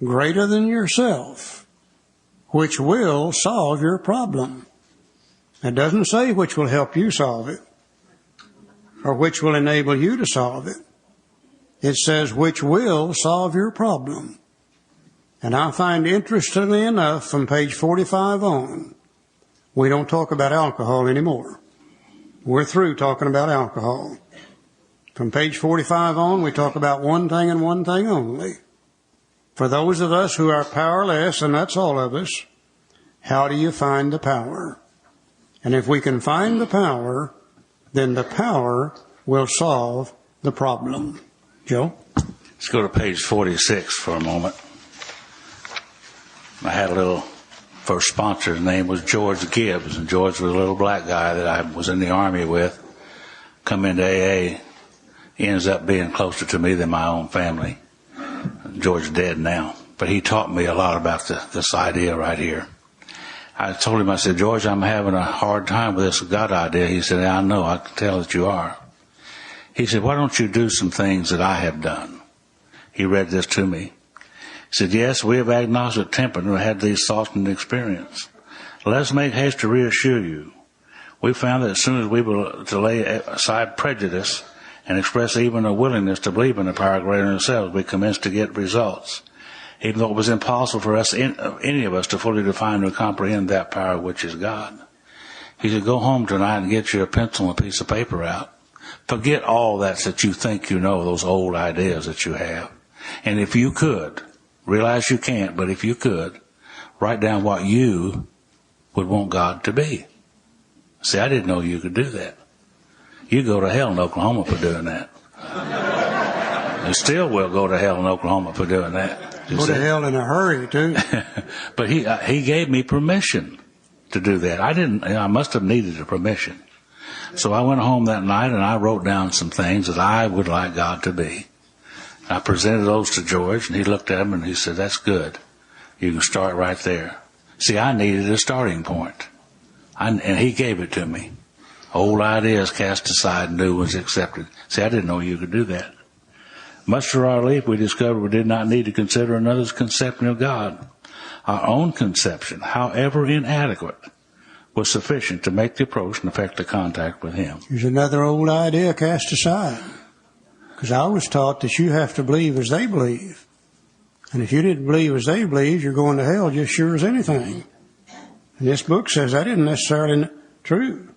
greater than yourself, which will solve your problem. It doesn't say which will help you solve it, or which will enable you to solve it. It says which will solve your problem. And I find, interestingly enough, from page 45 on, we don't talk about alcohol anymore. We're through talking about alcohol. From page 45 on, we talk about one thing and one thing only. For those of us who are powerless, and that's all of us, how do you find the power? And if we can find the power, then the power will solve the problem. Joe? Let's go to page 46 for a moment. I had a little first sponsor. His name was George Gibbs, and George was a little black guy that I was in the Army with. Come into AA, he ends up being closer to me than my own family. George's dead now, but he taught me a lot about this idea right here. I told him, I said, George, I'm having a hard time with this God idea. He said, I know, I can tell that you are. He said, why don't you do some things that I have done? He read this to me. He said, yes, we have agnostic temper who had these thoughts and experience. Let's make haste to reassure you. We found that as soon as we were to lay aside prejudice and express even a willingness to believe in a power greater than ourselves, we commenced to get results. Even though it was impossible for us, any of us, to fully define or comprehend that power which is God. He said, go home tonight and get you a pencil and a piece of paper out. Forget all that you think you know, those old ideas that you have. And if you could, realize you can't, but if you could, write down what you would want God to be. See, I didn't know you could do that. You go to hell in Oklahoma for doing that. You still will go to hell in Oklahoma for doing that. Go to hell in a hurry, too. But he gave me permission to do that. I must have needed a permission. So I went home that night and I wrote down some things that I would like God to be. I presented those to George, and he looked at them and he said, that's good. You can start right there. See, I needed a starting point. And he gave it to me. Old ideas cast aside, new ones accepted. See, I didn't know you could do that. Much to our relief, we discovered we did not need to consider another's conception of God. Our own conception, however inadequate, was sufficient to make the approach and effect the contact with Him. Here's another old idea cast aside. Because I was taught that you have to believe as they believe. And if you didn't believe as they believe, you're going to hell just sure as anything. And this book says that isn't necessarily true.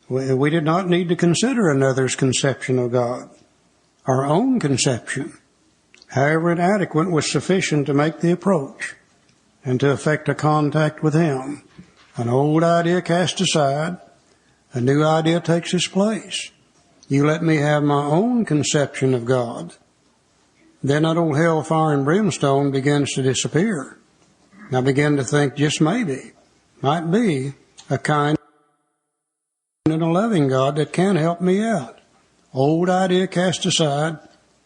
We did not need to consider another's conception of God. Our own conception, however inadequate, was sufficient to make the approach and to effect a contact with Him. An old idea cast aside, a new idea takes its place. You let me have my own conception of God. Then that old hellfire and brimstone begins to disappear. And I begin to think just maybe, might be a kind and a loving God that can help me out. Old idea cast aside,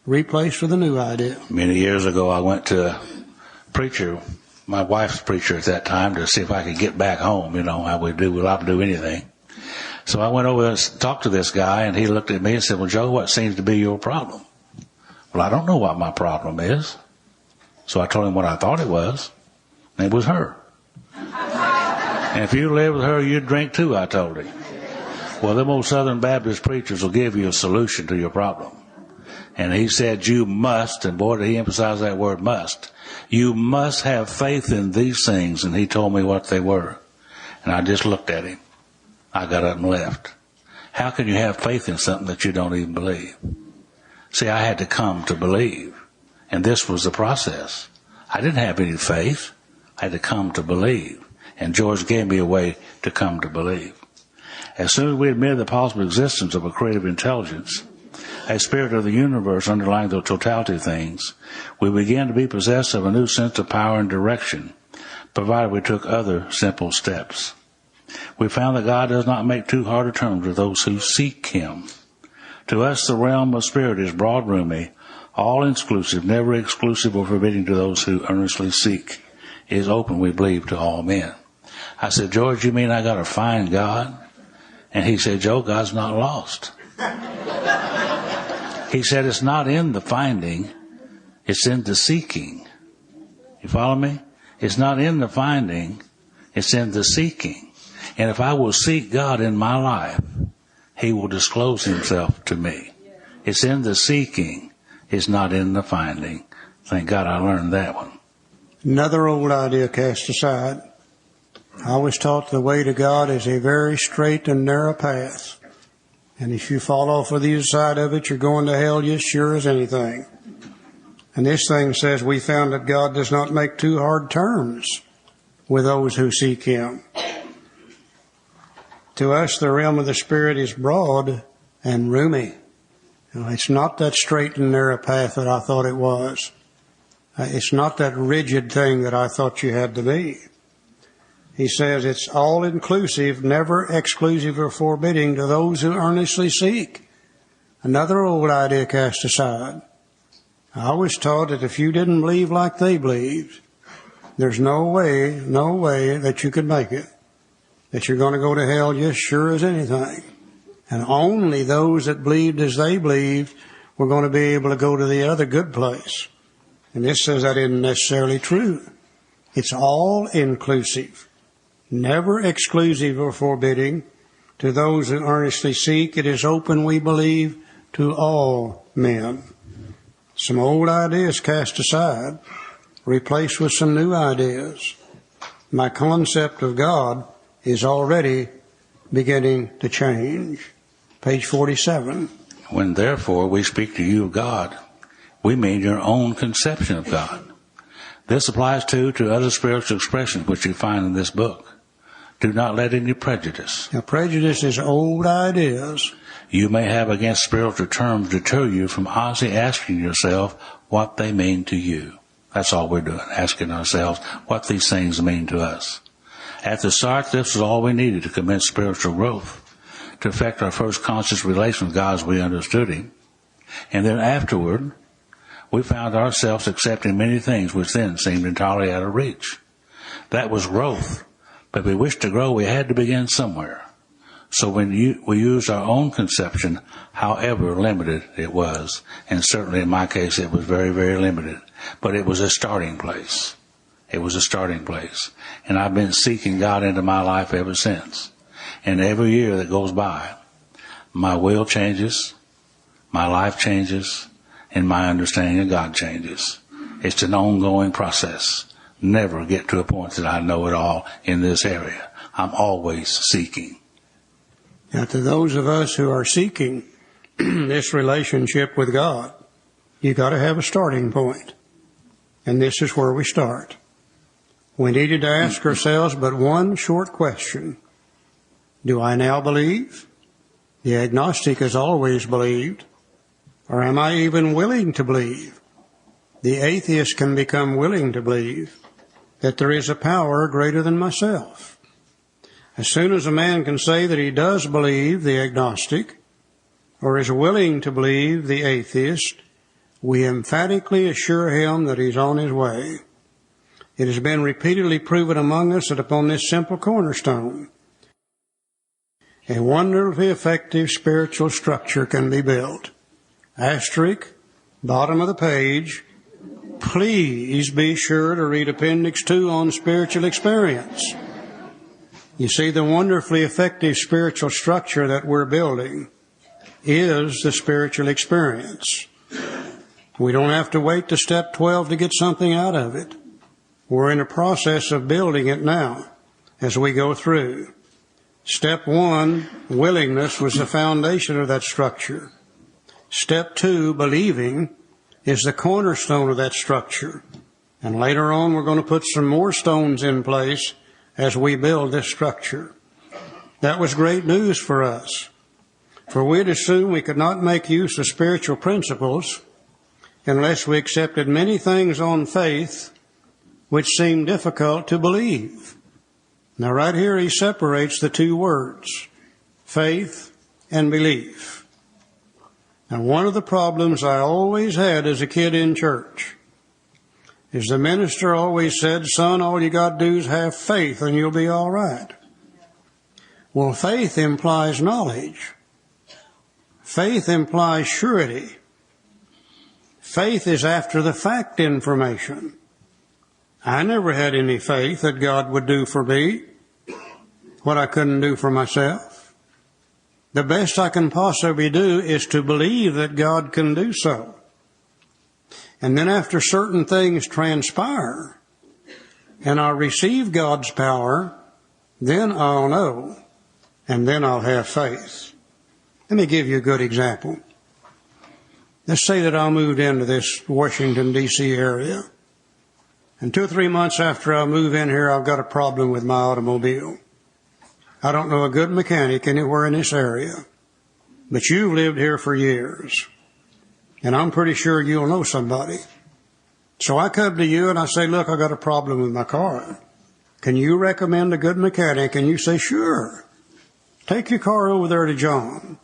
replaced with a new idea. Many years ago, I went to a preacher, my wife's preacher at that time, to see if I could get back home. You know how we do, we'll have to do anything. So I went over and talked to this guy, and he looked at me and said, well, Joe, what seems to be your problem? Well, I don't know what my problem is. So I told him what I thought it was. And it was her. And if you live with her, you'd drink too, I told him. Well, them old Southern Baptist preachers will give you a solution to your problem. And he said, you must, and boy, did he emphasize that word must. You must have faith in these things. And he told me what they were. And I just looked at him. I got up and left. How can you have faith in something that you don't even believe? See, I had to come to believe. And this was the process. I didn't have any faith. I had to come to believe. And George gave me a way to come to believe. As soon as we admitted the possible existence of a creative intelligence, a spirit of the universe underlying the totality of things, we began to be possessed of a new sense of power and direction, provided we took other simple steps. We found that God does not make too hard a terms with those who seek Him. To us, the realm of spirit is broad, roomy, all-inclusive, never exclusive or forbidding to those who earnestly seek. It is open, we believe, to all men. I said, George, you mean I got to find God? And he said, Joe, God's not lost. He said, it's not in the finding, it's in the seeking. You follow me? It's not in the finding, it's in the seeking. And if I will seek God in my life, He will disclose Himself to me. It's in the seeking, it's not in the finding. Thank God I learned that one. Another old idea cast aside. I was taught the way to God is a very straight and narrow path. And if you fall off of the other side of it, you're going to hell just sure as anything. And this thing says we found that God does not make too hard terms with those who seek Him. To us, the realm of the Spirit is broad and roomy. You know, it's not that straight and narrow path that I thought it was. It's not that rigid thing that I thought you had to be. He says it's all-inclusive, never exclusive or forbidding to those who earnestly seek. Another old idea cast aside. I was taught that if you didn't believe like they believed, there's no way that you could make it. That you're going to go to hell just sure as anything. And only those that believed as they believed were going to be able to go to the other good place. And this says that isn't necessarily true. It's all-inclusive. Never exclusive or forbidding to those who earnestly seek. It is open, we believe, to all men. Some old ideas cast aside, replaced with some new ideas. My concept of God is already beginning to change. Page 47. When therefore we speak to you of God, we mean your own conception of God. This applies too to other spiritual expressions which you find in this book. Do not let any prejudice. Now, prejudice is old ideas you may have against spiritual terms deter you from honestly asking yourself what they mean to you. That's all we're doing, asking ourselves what these things mean to us. At the start, this was all we needed to commence spiritual growth, to affect our first conscious relation with God as we understood Him. And then afterward, we found ourselves accepting many things which then seemed entirely out of reach. That was growth. But if we wished to grow, we had to begin somewhere. So when we used our own conception, however limited it was, and certainly in my case it was very, very limited, but it was a starting place. It was a starting place. And I've been seeking God into my life ever since. And every year that goes by, my will changes, my life changes, and my understanding of God changes. It's an ongoing process. Never get to a point that I know it all in this area. I'm always seeking. Now, to those of us who are seeking this relationship with God, you got to have a starting point. And this is where we start. We needed to ask ourselves but one short question. Do I now believe? The agnostic has always believed, or am I even willing to believe? The atheist can become willing to believe that there is a power greater than myself. As soon as a man can say that he does believe, the agnostic, or is willing to believe, the atheist, we emphatically assure him that he's on his way. It has been repeatedly proven among us that upon this simple cornerstone, a wonderfully effective spiritual structure can be built. Asterisk, bottom of the page, please be sure to read Appendix 2 on spiritual experience. You see, the wonderfully effective spiritual structure that we're building is the spiritual experience. We don't have to wait to step 12 to get something out of it. We're in the process of building it now as we go through. Step 1, willingness, was the foundation of that structure. Step 2, believing, is the cornerstone of that structure. And later on, we're going to put some more stones in place as we build this structure. That was great news for us, for we'd assume we could not make use of spiritual principles unless we accepted many things on faith which seemed difficult to believe. Now right here he separates the two words, faith and belief. And one of the problems I always had as a kid in church is the minister always said, son, all you got to do is have faith and you'll be all right. Well, faith implies knowledge. Faith implies surety. Faith is after the fact information. I never had any faith that God would do for me what I couldn't do for myself. The best I can possibly do is to believe that God can do so. And then after certain things transpire and I receive God's power, then I'll know, and then I'll have faith. Let me give you a good example. Let's say that I moved into this Washington, D.C. area. And 2 or 3 months after I move in here, I've got a problem with my automobile. I don't know a good mechanic anywhere in this area. But you've lived here for years. And I'm pretty sure you'll know somebody. So I come to you and I say, look, I got a problem with my car. Can you recommend a good mechanic? And you say, sure. Take your car over there to John.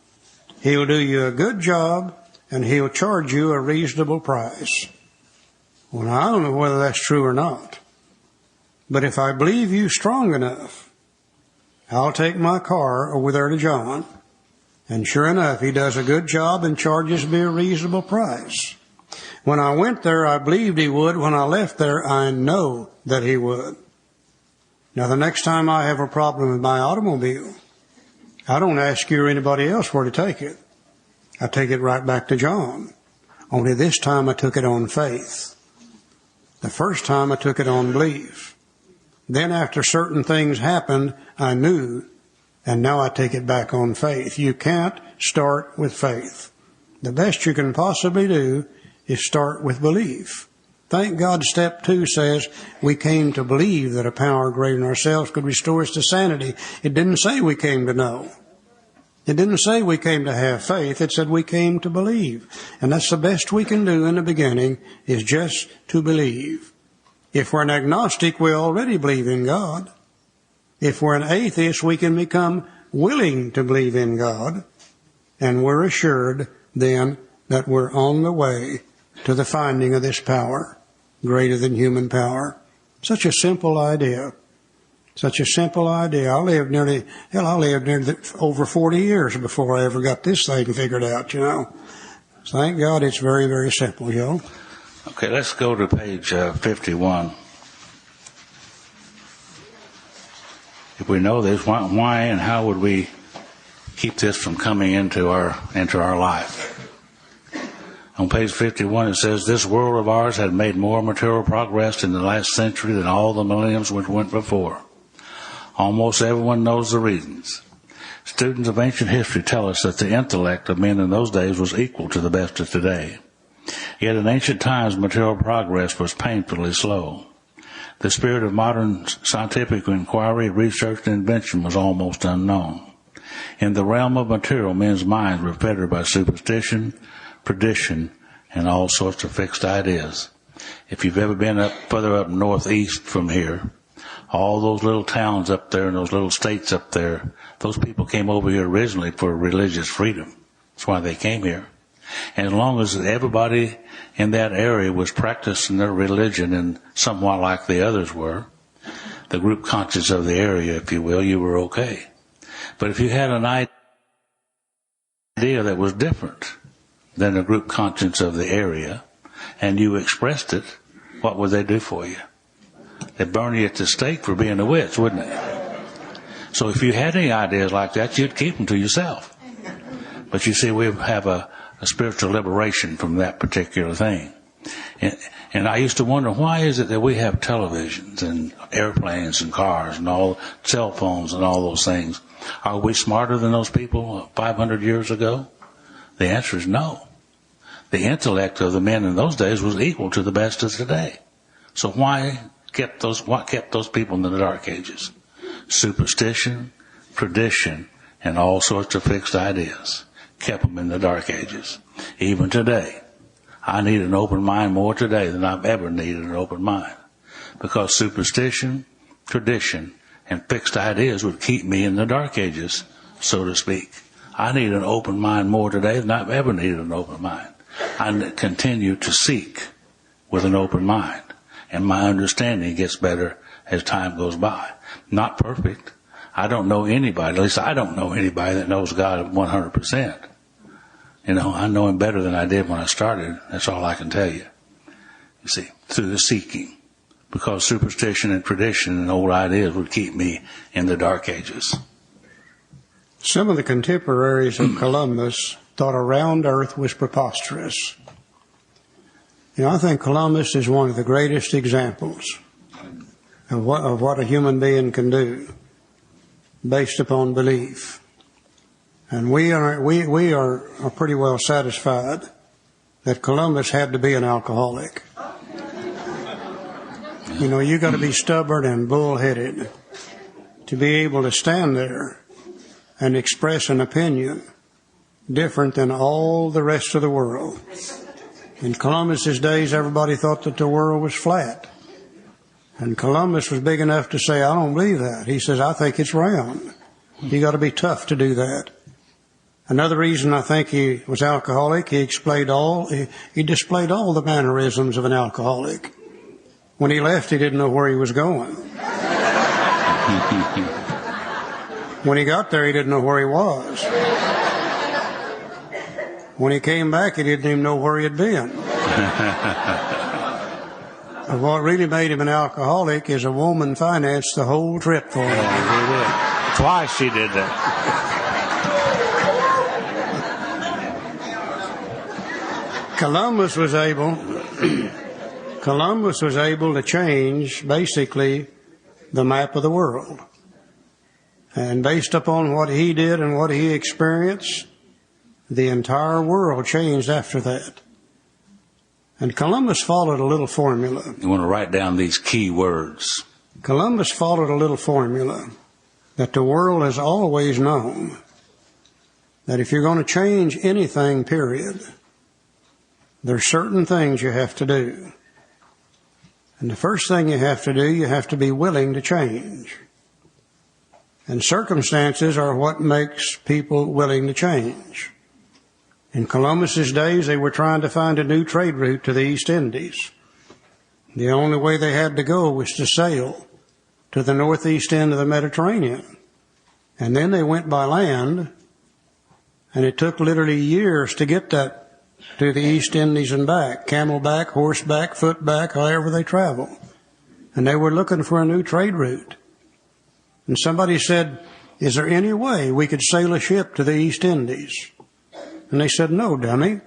He'll do you a good job and he'll charge you a reasonable price. Well, I don't know whether that's true or not. But if I believe you strong enough, I'll take my car over there to John. And sure enough, he does a good job and charges me a reasonable price. When I went there, I believed he would. When I left there, I know that he would. Now, the next time I have a problem with my automobile, I don't ask you or anybody else where to take it. I take it right back to John. Only this time I took it on faith. The first time I took it on belief. Then after certain things happened, I knew, and now I take it back on faith. You can't start with faith. The best you can possibly do is start with belief. Thank God step 2 says we came to believe that a power greater than ourselves could restore us to sanity. It didn't say we came to know. It didn't say we came to have faith. It said we came to believe. And that's the best we can do in the beginning, is just to believe. If we're an agnostic, we already believe in God. If we're an atheist, we can become willing to believe in God. And we're assured then that we're on the way to the finding of this power, greater than human power. Such a simple idea. Such a simple idea. I lived nearly over 40 years before I ever got this thing figured out, you know. So thank God it's very, very simple, Joe. Okay, let's go to page 51. If we know this, why and how would we keep this from coming into our life? On page 51 it says, this world of ours had made more material progress in the last century than all the millenniums which went before. Almost everyone knows the reasons. Students of ancient history tell us that the intellect of men in those days was equal to the best of today. Yet in ancient times, material progress was painfully slow. The spirit of modern scientific inquiry, research, and invention was almost unknown. In the realm of material, men's minds were fettered by superstition, tradition, and all sorts of fixed ideas. If you've ever been further up northeast from here, all those little towns up there and those little states up there, those people came over here originally for religious freedom. That's why they came here. And as long as everybody in that area was practicing their religion and somewhat like the others were, the group conscience of the area, if you will, you were okay. But if you had an idea that was different than the group conscience of the area, and you expressed it, what would they do for you? They'd burn you at the stake for being a witch, wouldn't they? So if you had any ideas like that, you'd keep them to yourself. But you see, we have a spiritual liberation from that particular thing. And I used to wonder, why is it that we have televisions and airplanes and cars and all cell phones and all those things? Are we smarter than those people 500 years ago? The answer is no. The intellect of the men in those days was equal to the best of today. So what kept those people in the Dark Ages? Superstition, tradition, and all sorts of fixed ideas kept them in the Dark Ages. Even today, I need an open mind more today than I've ever needed an open mind. Because superstition, tradition, and fixed ideas would keep me in the Dark Ages, so to speak. I need an open mind more today than I've ever needed an open mind. I continue to seek with an open mind. And my understanding gets better as time goes by. Not perfect. I don't know anybody, at least I don't know anybody that knows God 100%. You know, I know Him better than I did when I started. That's all I can tell you. You see, through the seeking. Because superstition and tradition and old ideas would keep me in the Dark Ages. Some of the contemporaries of Columbus thought a round earth was preposterous. You know, I think Columbus is one of the greatest examples of what a human being can do based upon belief. And we are pretty well satisfied that Columbus had to be an alcoholic. You know, you got to be stubborn and bullheaded to be able to stand there and express an opinion different than all the rest of the world. In Columbus's days, everybody thought that the world was flat. And Columbus was big enough to say, I don't believe that. He says, I think it's round. You got to be tough to do that. Another reason I think he was alcoholic, he displayed all the mannerisms of an alcoholic. When he left, he didn't know where he was going. When he got there, he didn't know where he was. When he came back, he didn't even know where he had been. What really made him an alcoholic is a woman financed the whole trip for him. Twice she did that. Columbus was able to change basically the map of the world. And based upon what he did and what he experienced, the entire world changed after that. And Columbus followed a little formula. You want to write down these key words. Columbus followed a little formula that the world has always known, that if you're going to change anything, period, there's certain things you have to do. And the first thing you have to do, you have to be willing to change. And circumstances are what makes people willing to change. In Columbus's days, they were trying to find a new trade route to the East Indies. The only way they had to go was to sail to the northeast end of the Mediterranean. And then they went by land, and it took literally years to get that to the East Indies and back, camelback, horseback, footback, however they travel. And they were looking for a new trade route. And somebody said, is there any way we could sail a ship to the East Indies? And they said, no, dummy.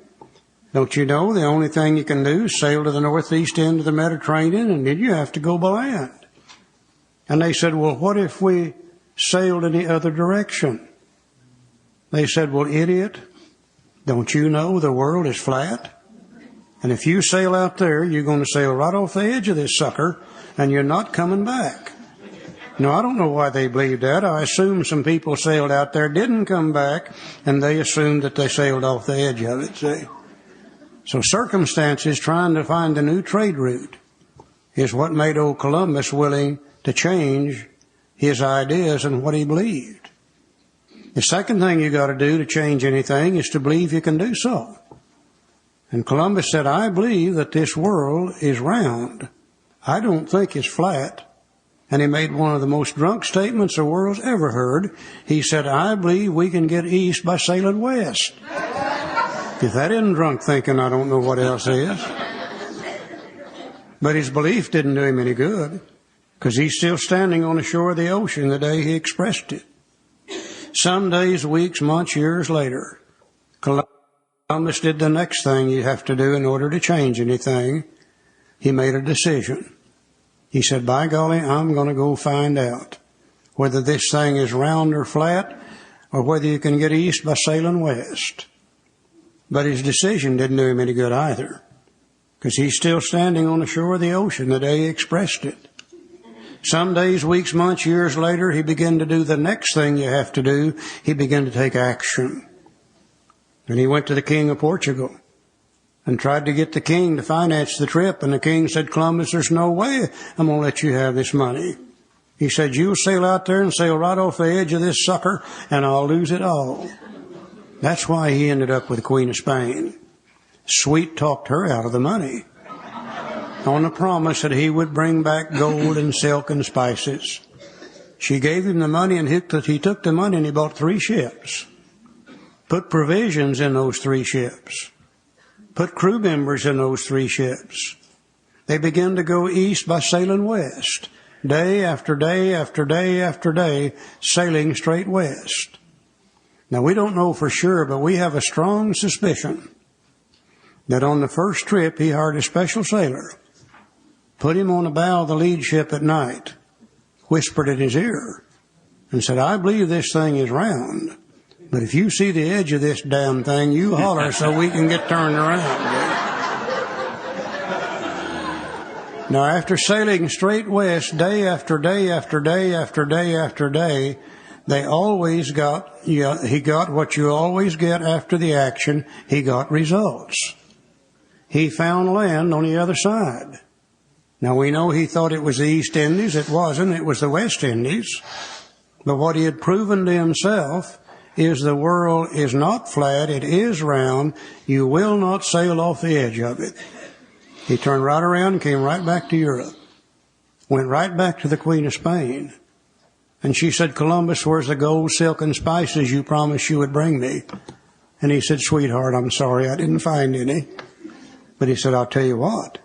Don't you know the only thing you can do is sail to the northeast end of the Mediterranean, and then you have to go by land. And they said, well, what if we sailed in the other direction? They said, well, idiot, don't you know the world is flat? And if you sail out there, you're going to sail right off the edge of this sucker, and you're not coming back. No, I don't know why they believed that. I assume some people sailed out there, didn't come back, and they assumed that they sailed off the edge of it, see? So circumstances trying to find a new trade route is what made old Columbus willing to change his ideas and what he believed. The second thing you got to do to change anything is to believe you can do so. And Columbus said, I believe that this world is round. I don't think it's flat. And he made one of the most drunk statements the world's ever heard. He said, I believe we can get east by sailing west. If that isn't drunk thinking, I don't know what else is. But his belief didn't do him any good, because he's still standing on the shore of the ocean the day he expressed it. Some days, weeks, months, years later, Columbus did the next thing you have to do in order to change anything. He made a decision. He said, by golly, I'm going to go find out whether this thing is round or flat, or whether you can get east by sailing west. But his decision didn't do him any good either, because he's still standing on the shore of the ocean the day he expressed it. Some days, weeks, months, years later, he began to do the next thing you have to do. He began to take action. And he went to the King of Portugal and tried to get the king to finance the trip. And the king said, Columbus, there's no way I'm going to let you have this money. He said, you'll sail out there and sail right off the edge of this sucker, and I'll lose it all. That's why he ended up with the Queen of Spain. Sweet talked her out of the money on the promise that he would bring back gold and silk and spices. She gave him the money, and he took the money and he bought 3 ships. Put provisions in those 3 ships. Put crew members in those 3 ships. They began to go east by sailing west, day after day after day after day, sailing straight west. Now, we don't know for sure, but we have a strong suspicion that on the first trip he hired a special sailor, put him on the bow of the lead ship at night, whispered in his ear, and said, I believe this thing is round, but if you see the edge of this damn thing, you holler so we can get turned around. Now, after sailing straight west day after day after day after day after day, they always he got what you always get after the action. He got results. He found land on the other side. Now, we know he thought it was the East Indies. It wasn't. It was the West Indies. But what he had proven to himself is the world is not flat. It is round. You will not sail off the edge of it. He turned right around and came right back to Europe. Went right back to the Queen of Spain. And she said, Columbus, where's the gold, silk, and spices you promised you would bring me? And he said, sweetheart, I'm sorry, I didn't find any. But he said, I'll tell you what.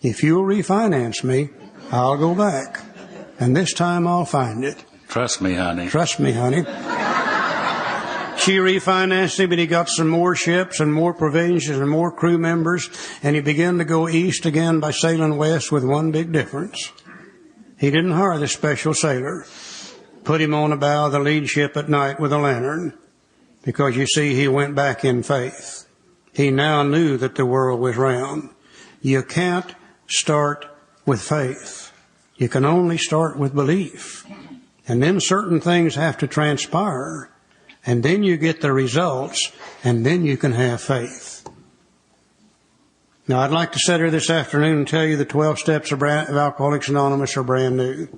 If you'll refinance me, I'll go back. And this time I'll find it. Trust me, honey. Trust me, honey. She refinanced him, and he got some more ships and more provisions and more crew members. And he began to go east again by sailing west with one big difference. He didn't hire the special sailor. Put him on the bow of the lead ship at night with a lantern, because you see, he went back in faith. He now knew that the world was round. You can't start with faith. You can only start with belief. And then certain things have to transpire, and then you get the results, and then you can have faith. Now, I'd like to sit here this afternoon and tell you the 12 steps of Alcoholics Anonymous are brand new.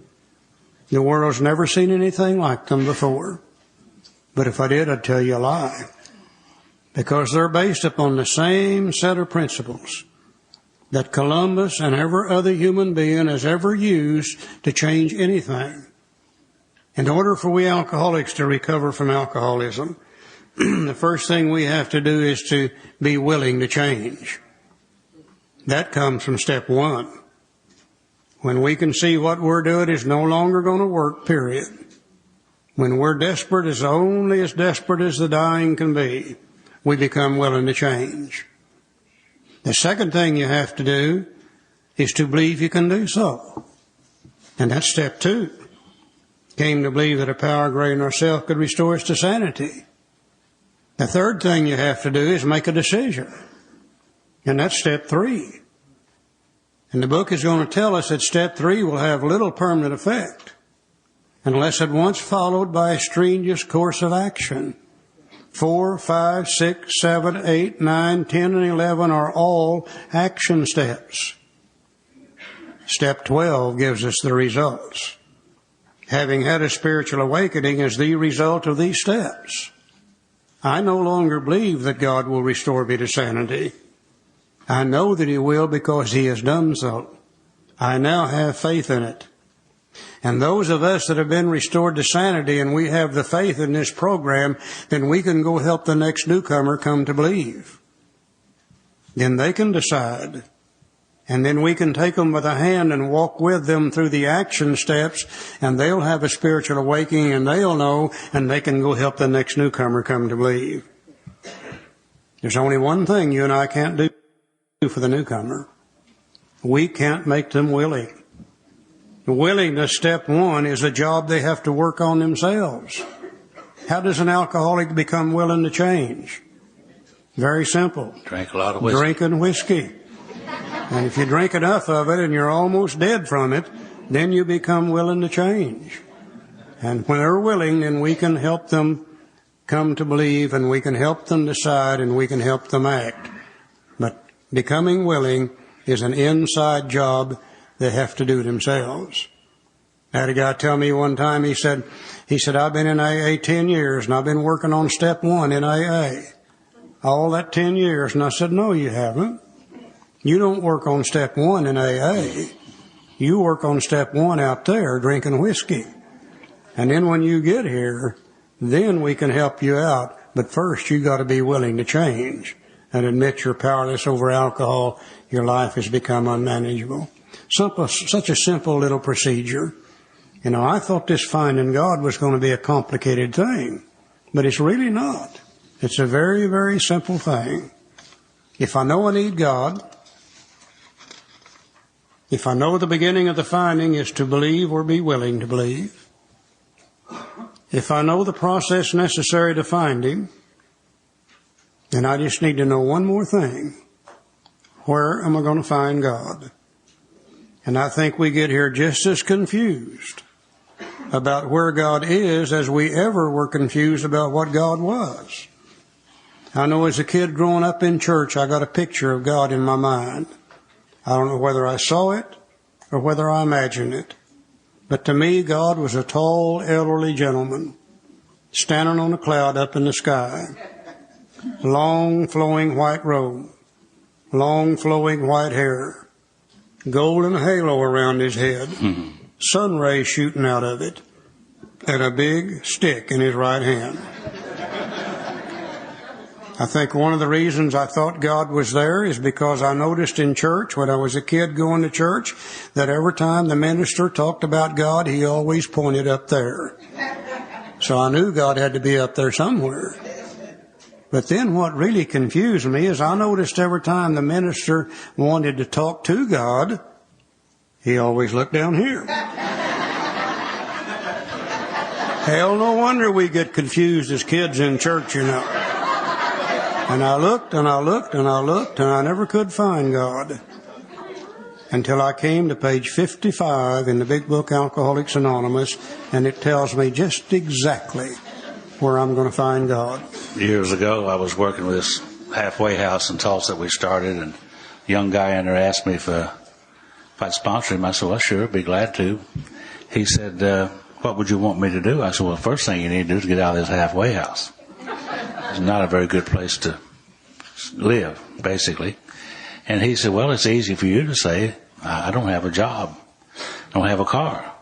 The world's never seen anything like them before. But if I did, I'd tell you a lie. Because they're based upon the same set of principles that Columbus and every other human being has ever used to change anything. In order for we alcoholics to recover from alcoholism, the first thing we have to do is to be willing to change. That comes from step 1. When we can see what we're doing is no longer going to work, period. When we're desperate, is only as desperate as the dying can be, we become willing to change. The second thing you have to do is to believe you can do so. And that's step 2. Came to believe that a power greater than ourselves could restore us to sanity. The third thing you have to do is make a decision. And that's step 3. And the book is going to tell us that step 3 will have little permanent effect. unless at once followed by a strenuous course of action. 4, 5, 6, 7, 8, 9, 10, and 11 are all action steps. Step 12 gives us the results. Having had a spiritual awakening is the result of these steps. I no longer believe that God will restore me to sanity. I know that He will because He has done so. I now have faith in it. And those of us that have been restored to sanity and we have the faith in this program, then we can go help the next newcomer come to believe. Then they can decide. And then we can take them by the hand and walk with them through the action steps, and they'll have a spiritual awakening, and they'll know, and they can go help the next newcomer come to believe. There's only one thing you and I can't do for the newcomer. We can't make them willing. Willingness, step 1, is a job they have to work on themselves. How does an alcoholic become willing to change? Very simple. Drink a lot of whiskey. Drinking whiskey. And if you drink enough of it and you're almost dead from it, then you become willing to change. And when they're willing, then we can help them come to believe, and we can help them decide, and we can help them act. But becoming willing is an inside job they have to do themselves. I had a guy tell me one time, he said, I've been in AA 10 years, and I've been working on step 1 in AA. All that 10 years. And I said, no, you haven't. You don't work on step 1 in AA. You work on step 1 out there, drinking whiskey. And then when you get here, then we can help you out. But first, you got to be willing to change and admit you're powerless over alcohol. Your life has become unmanageable. Such a simple little procedure. You know, I thought this finding God was going to be a complicated thing, but it's really not. It's a very, very simple thing. If I know I need God, if I know the beginning of the finding is to believe or be willing to believe, if I know the process necessary to find Him, then I just need to know one more thing. Where am I going to find God? And I think we get here just as confused about where God is as we ever were confused about what God was. I know as a kid growing up in church, I got a picture of God in my mind. I don't know whether I saw it or whether I imagined it. But to me, God was a tall, elderly gentleman standing on a cloud up in the sky. Long, flowing white robe. Long, flowing white hair. Golden halo around his head. Sun rays shooting out of it. And a big stick in his right hand. I think one of the reasons I thought God was there is because I noticed in church when I was a kid going to church that every time the minister talked about God, he always pointed up there. So I knew God had to be up there somewhere. But then what really confused me is I noticed every time the minister wanted to talk to God, he always looked down here. Hell, no wonder we get confused as kids in church, you know. And I looked and I looked and I looked and I never could find God until I came to page 55 in the big book Alcoholics Anonymous, and it tells me just exactly where I'm going to find God. Years ago, I was working with this halfway house in Tulsa that we started, and a young guy in there asked me if I'd sponsor him. I said, well, sure, be glad to. He said, what would you want me to do? I said, well, the first thing you need to do is get out of this halfway house. It's not a very good place to live, basically. And he said, well, it's easy for you to say, I don't have a job. I don't have a car.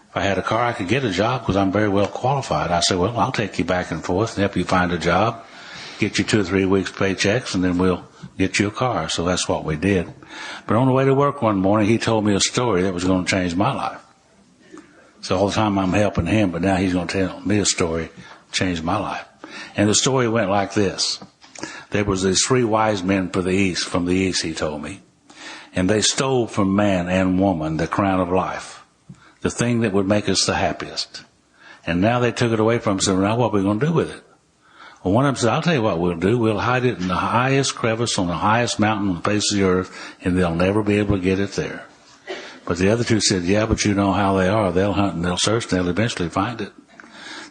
If I had a car, I could get a job because I'm very well qualified. I said, well, I'll take you back and forth and help you find a job, get you 2 or 3 weeks paychecks, and then we'll get you a car. So that's what we did. But on the way to work one morning, he told me a story that was going to change my life. So all the time I'm helping him, but now he's going to tell me a story that changed my life. And the story went like this. There was these 3 wise men from the east, he told me. And they stole from man and woman the crown of life, the thing that would make us the happiest. And now they took it away from us, and now what are we going to do with it? Well, one of them said, I'll tell you what we'll do. We'll hide it in the highest crevice on the highest mountain on the face of the earth, and they'll never be able to get it there. But the other two said, yeah, but you know how they are. They'll hunt and they'll search and they'll eventually find it.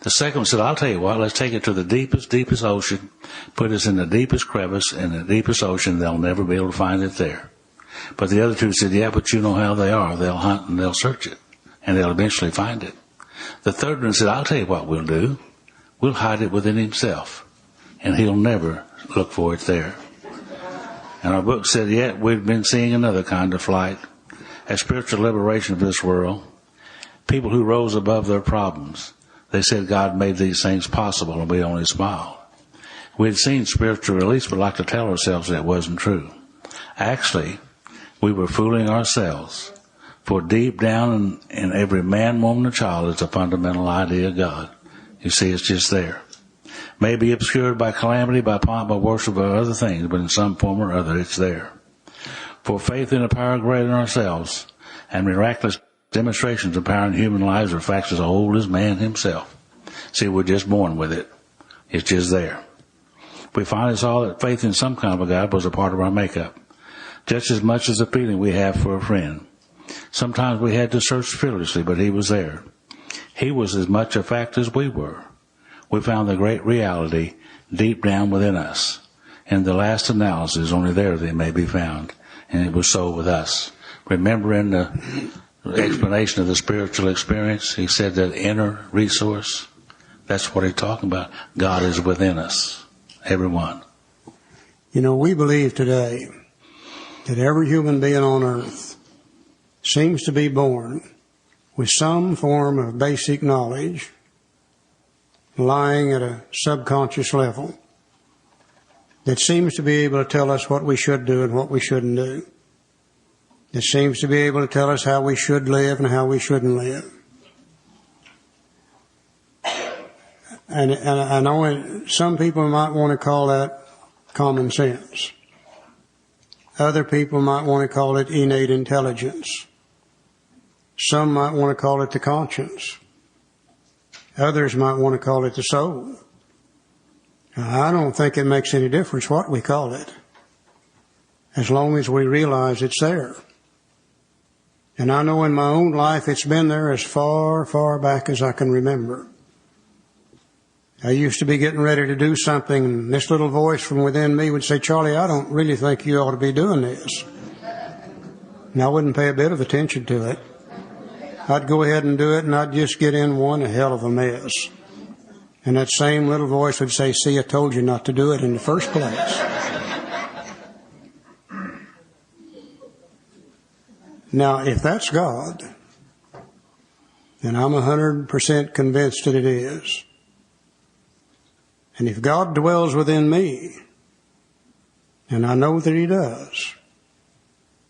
The second one said, I'll tell you what, let's take it to the deepest, deepest ocean, put us in the deepest crevice, in the deepest ocean, they'll never be able to find it there. But the other two said, yeah, but you know how they are. They'll hunt and they'll search it, and they'll eventually find it. The third one said, I'll tell you what we'll do. We'll hide it within himself, and he'll never look for it there. And our book said, yet we've been seeing another kind of flight, a spiritual liberation of this world. People who rose above their problems. They said God made these things possible, and we only smiled. We'd seen spiritual release, but like to tell ourselves that wasn't true. Actually, we were fooling ourselves. For deep down in every man, woman, and child is a fundamental idea of God. You see, it's just there. Maybe obscured by calamity, by pomp, by worship, by other things, but in some form or other, it's there. For faith in a power greater than ourselves, and miraculous demonstrations of power in human lives are facts as old as man himself. See, we're just born with it. It's just there. We finally saw that faith in some kind of a God was a part of our makeup, just as much as the feeling we have for a friend. Sometimes we had to search fearlessly, but he was there. He was as much a fact as we were. We found the great reality deep down within us. In the last analysis, only there they may be found. And it was so with us. Remember in the explanation of the spiritual experience, he said that inner resource, that's what he's talking about. God is within us, everyone. You know, we believe today that every human being on earth seems to be born with some form of basic knowledge lying at a subconscious level that seems to be able to tell us what we should do and what we shouldn't do. That seems to be able to tell us how we should live and how we shouldn't live. And I know some people might want to call that common sense. Other people might want to call it innate intelligence. Some might want to call it the conscience. Others might want to call it the soul. Now, I don't think it makes any difference what we call it, as long as we realize it's there. And I know in my own life it's been there as far, far back as I can remember. I used to be getting ready to do something, and this little voice from within me would say, Charlie, I don't really think you ought to be doing this. And I wouldn't pay a bit of attention to it. I'd go ahead and do it, and I'd just get in one hell of a mess. And that same little voice would say, see, I told you not to do it in the first place. Now, if that's God, then I'm 100% convinced that it is. And if God dwells within me, and I know that he does,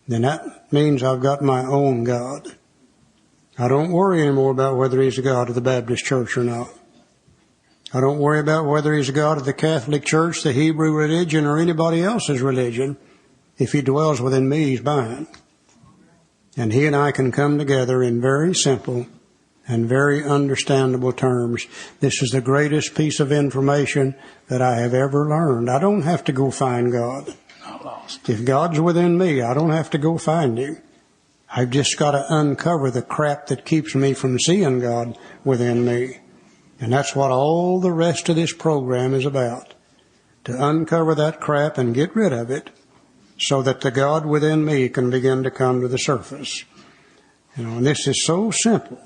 then that means I've got my own God. I don't worry anymore about whether he's a God of the Baptist church or not. I don't worry about whether he's a God of the Catholic Church, the Hebrew religion, or anybody else's religion. If he dwells within me, he's mine. And he and I can come together in very simple and very understandable terms. This is the greatest piece of information that I have ever learned. I don't have to go find God. Not lost. If God's within me, I don't have to go find him. I've just got to uncover the crap that keeps me from seeing God within me. And that's what all the rest of this program is about. To uncover that crap and get rid of it so that the God within me can begin to come to the surface. You know, and this is so simple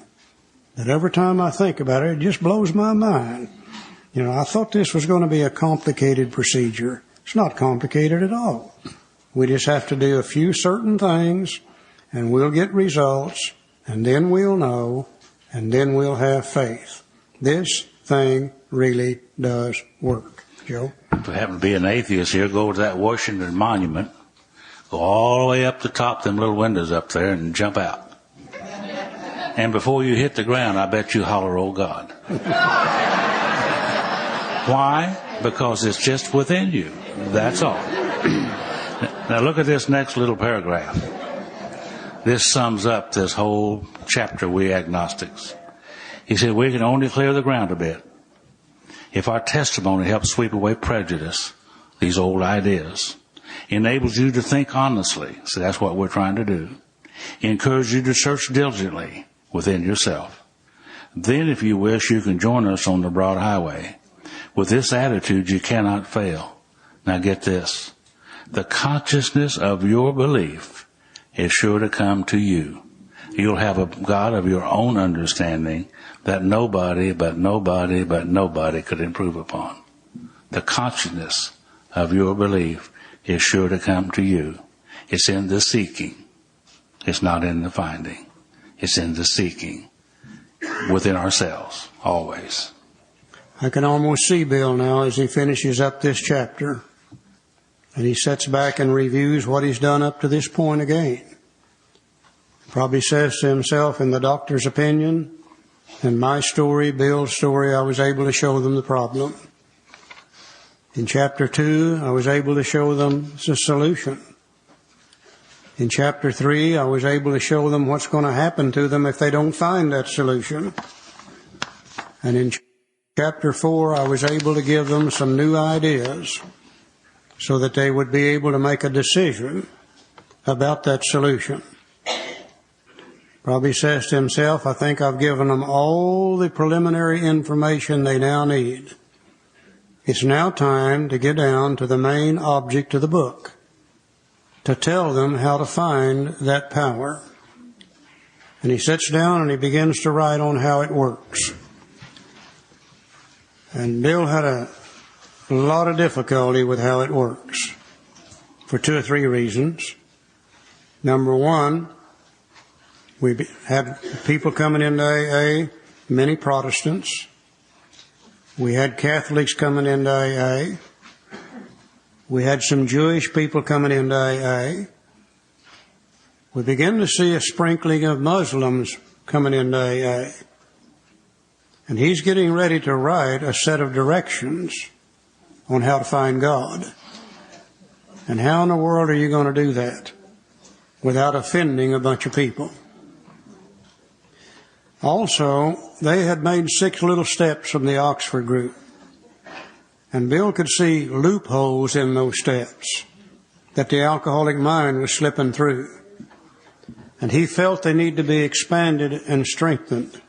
that every time I think about it, it just blows my mind. You know, I thought this was going to be a complicated procedure. It's not complicated at all. We just have to do a few certain things, and we'll get results, and then we'll know, and then we'll have faith. This thing really does work. Joe? If you happen to be an atheist here, go to that Washington Monument, go all the way up the top, them little windows up there, and jump out. And before you hit the ground, I bet you holler, oh God. Why? Because it's just within you. That's all. Now look at this next little paragraph. This sums up this whole chapter, we agnostics. He said, we can only clear the ground a bit if our testimony helps sweep away prejudice, these old ideas, enables you to think honestly. So that's what we're trying to do. encourage you to search diligently within yourself. Then, if you wish, you can join us on the broad highway. With this attitude, you cannot fail. Now get this. The consciousness of your belief is sure to come to you. You'll have a God of your own understanding that nobody could improve upon. The consciousness of your belief is sure to come to you. It's in the seeking. It's not in the finding. It's in the seeking within ourselves, always. I can almost see Bill now as he finishes up this chapter. And he sits back and reviews what he's done up to this point again. Probably says to himself, in the doctor's opinion, in my story, Bill's story, I was able to show them the problem. In chapter 2, I was able to show them the solution. In chapter 3, I was able to show them what's going to happen to them if they don't find that solution. And in chapter 4, I was able to give them some new ideas so that they would be able to make a decision about that solution. Probably says to himself, I think I've given them all the preliminary information they now need. It's now time to get down to the main object of the book, to tell them how to find that power. And he sits down and he begins to write on how it works. And Bill had a lot of difficulty with how it works for 2 or 3 reasons. Number one, we had people coming into AA, many Protestants. We had Catholics coming into AA. We had some Jewish people coming into AA. We began to see a sprinkling of Muslims coming into AA. And he's getting ready to write a set of directions on how to find God. And how in the world are you going to do that without offending a bunch of people? Also, they had made 6 little steps from the Oxford group. And Bill could see loopholes in those steps that the alcoholic mind was slipping through. And he felt they need to be expanded and strengthened.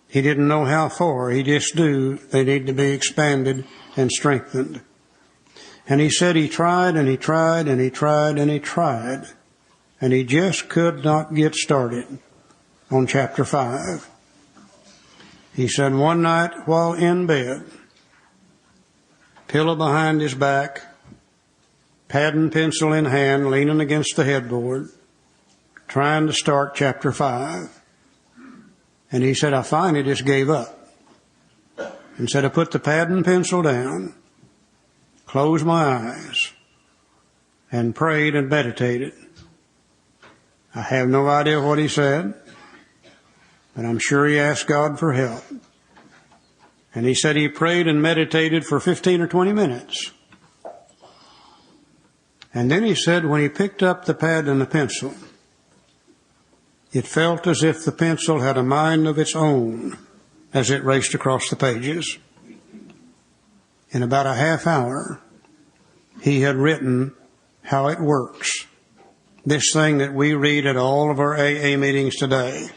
He didn't know how far, he just knew they need to be expanded and strengthened. And he said he tried and he tried and he tried and he tried. And he just could not get started on chapter 5. He said one night while in bed, pillow behind his back, pad and pencil in hand, leaning against the headboard, trying to start chapter 5. And he said, I finally just gave up. And said, I put the pad and pencil down, closed my eyes, and prayed and meditated. I have no idea what he said, but I'm sure he asked God for help. And he said he prayed and meditated for 15 or 20 minutes. And then he said when he picked up the pad and the pencil, it felt as if the pencil had a mind of its own as it raced across the pages. In about a half hour, he had written how it works. This thing that we read at all of our AA meetings today,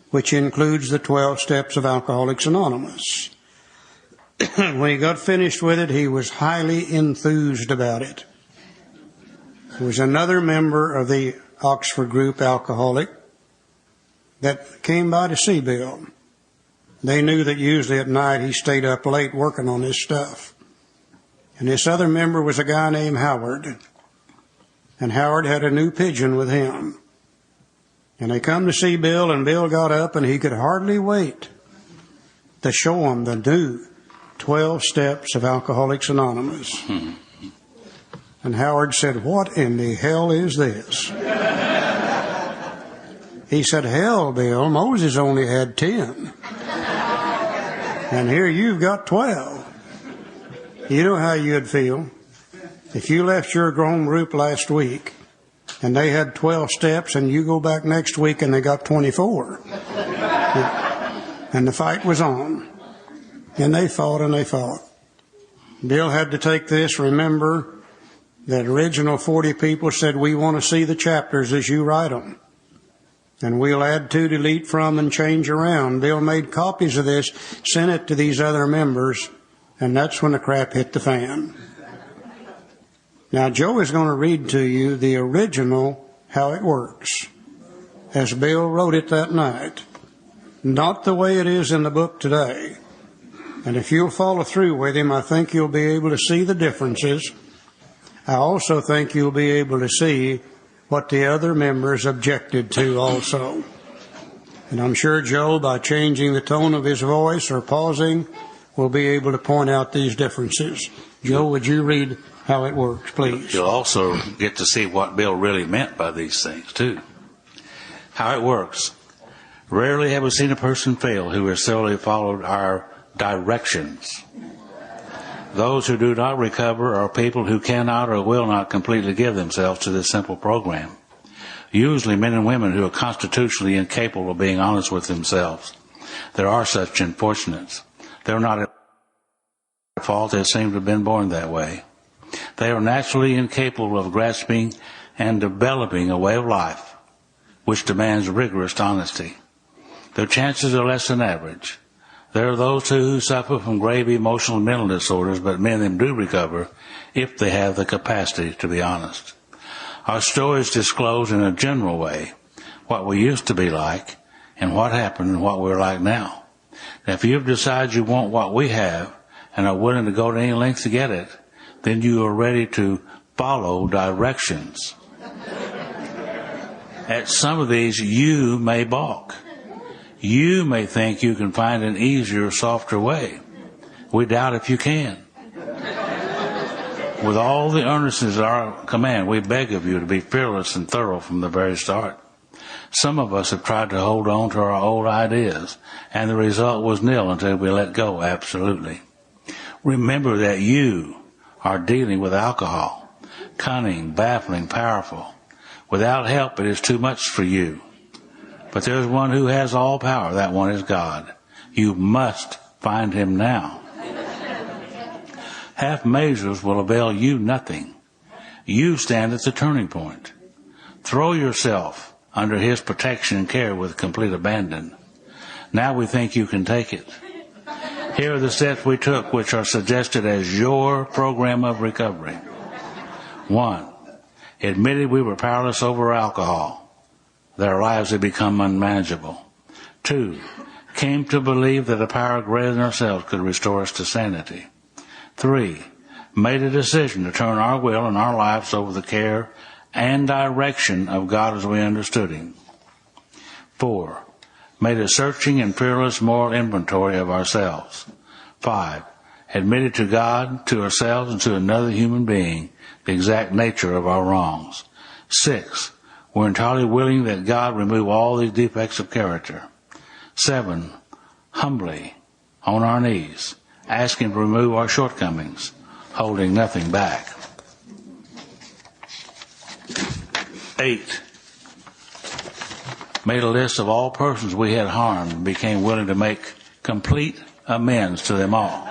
which includes the 12 steps of Alcoholics Anonymous. When he got finished with it, he was highly enthused about it. There was another member of the Oxford group, alcoholic, that came by to see Bill. They knew that usually at night he stayed up late working on this stuff. And this other member was a guy named Howard. And Howard had a new pigeon with him. And they come to see Bill, and Bill got up, and he could hardly wait to show him the new 12 steps of Alcoholics Anonymous. And Howard said, what in the hell is this? He said, hell, Bill, Moses only had 10. And here you've got 12. You know how you'd feel if you left your grown group last week and they had 12 steps and you go back next week and they got 24. And the fight was on. And they fought and they fought. Bill had to take this, remember, That original 40 people said, we want to see the chapters as you write them. And we'll add to, delete from, and change around. Bill made copies of this, sent it to these other members, and that's when the crap hit the fan. Now, Joe is going to read to you the original, how it works, as Bill wrote it that night. Not the way it is in the book today. And if you'll follow through with him, I think you'll be able to see the differences. I also think you'll be able to see what the other members objected to also. And I'm sure Joe, by changing the tone of his voice or pausing, will be able to point out these differences. Joe, would you read how it works, please? You'll also get to see what Bill really meant by these things, too. How it works. Rarely have we seen a person fail who has solely followed our directions. Those who do not recover are people who cannot or will not completely give themselves to this simple program. Usually men and women who are constitutionally incapable of being honest with themselves. There are such unfortunates. They're not at fault. They seem to have been born that way. They are naturally incapable of grasping and developing a way of life which demands rigorous honesty. Their chances are less than average. There are those who suffer from grave emotional and mental disorders, but many of them do recover if they have the capacity to be honest. Our stories disclose in a general way what we used to be like and what happened and what we're like now. Now, if you've decided you want what we have and are willing to go to any length to get it, then you are ready to follow directions. At some of these, you may balk. You may think you can find an easier, softer way. We doubt if you can. With all the earnestness at our command, we beg of you to be fearless and thorough from the very start. Some of us have tried to hold on to our old ideas, and the result was nil until we let go absolutely. Remember that you are dealing with alcohol, cunning, baffling, powerful. Without help, it is too much for you. But there's one who has all power. That one is God. You must find him now. Half measures will avail you nothing. You stand at the turning point. Throw yourself under his protection and care with complete abandon. Now we think you can take it. Here are the steps we took, which are suggested as your program of recovery. 1. Admitted we were powerless over alcohol. Their lives had become unmanageable. 2. Came to believe that a power greater than ourselves could restore us to sanity. 3. Made a decision to turn our will and our lives over the care and direction of God as we understood him. 4. Made a searching and fearless moral inventory of ourselves. 5. Admitted to God, to ourselves, and to another human being the exact nature of our wrongs. 6. We're entirely willing that God remove all these defects of character. 7. Humbly, on our knees, ask him to remove our shortcomings, holding nothing back. 8. Made a list of all persons we had harmed and became willing to make complete amends to them all.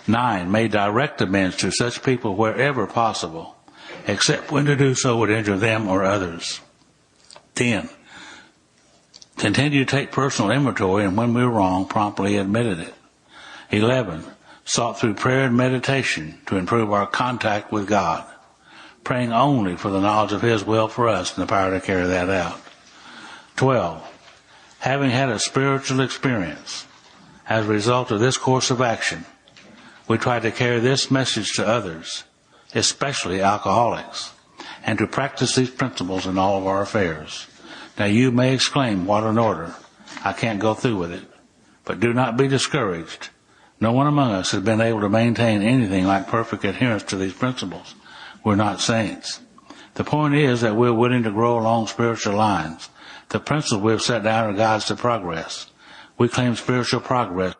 9. Made direct amends to such people wherever possible, except when to do so would injure them or others. 10. Continued to take personal inventory, and when we were wrong, promptly admitted it. 11. Sought through prayer and meditation to improve our contact with God, praying only for the knowledge of his will for us and the power to carry that out. 12. Having had a spiritual experience as a result of this course of action, we tried to carry this message to others, especially alcoholics, and to practice these principles in all of our affairs. Now you may exclaim, what an order. I can't go through with it. But do not be discouraged. No one among us has been able to maintain anything like perfect adherence to these principles. We're not saints. The point is that we're willing to grow along spiritual lines. The principles we've set down are guides to progress. We claim spiritual progress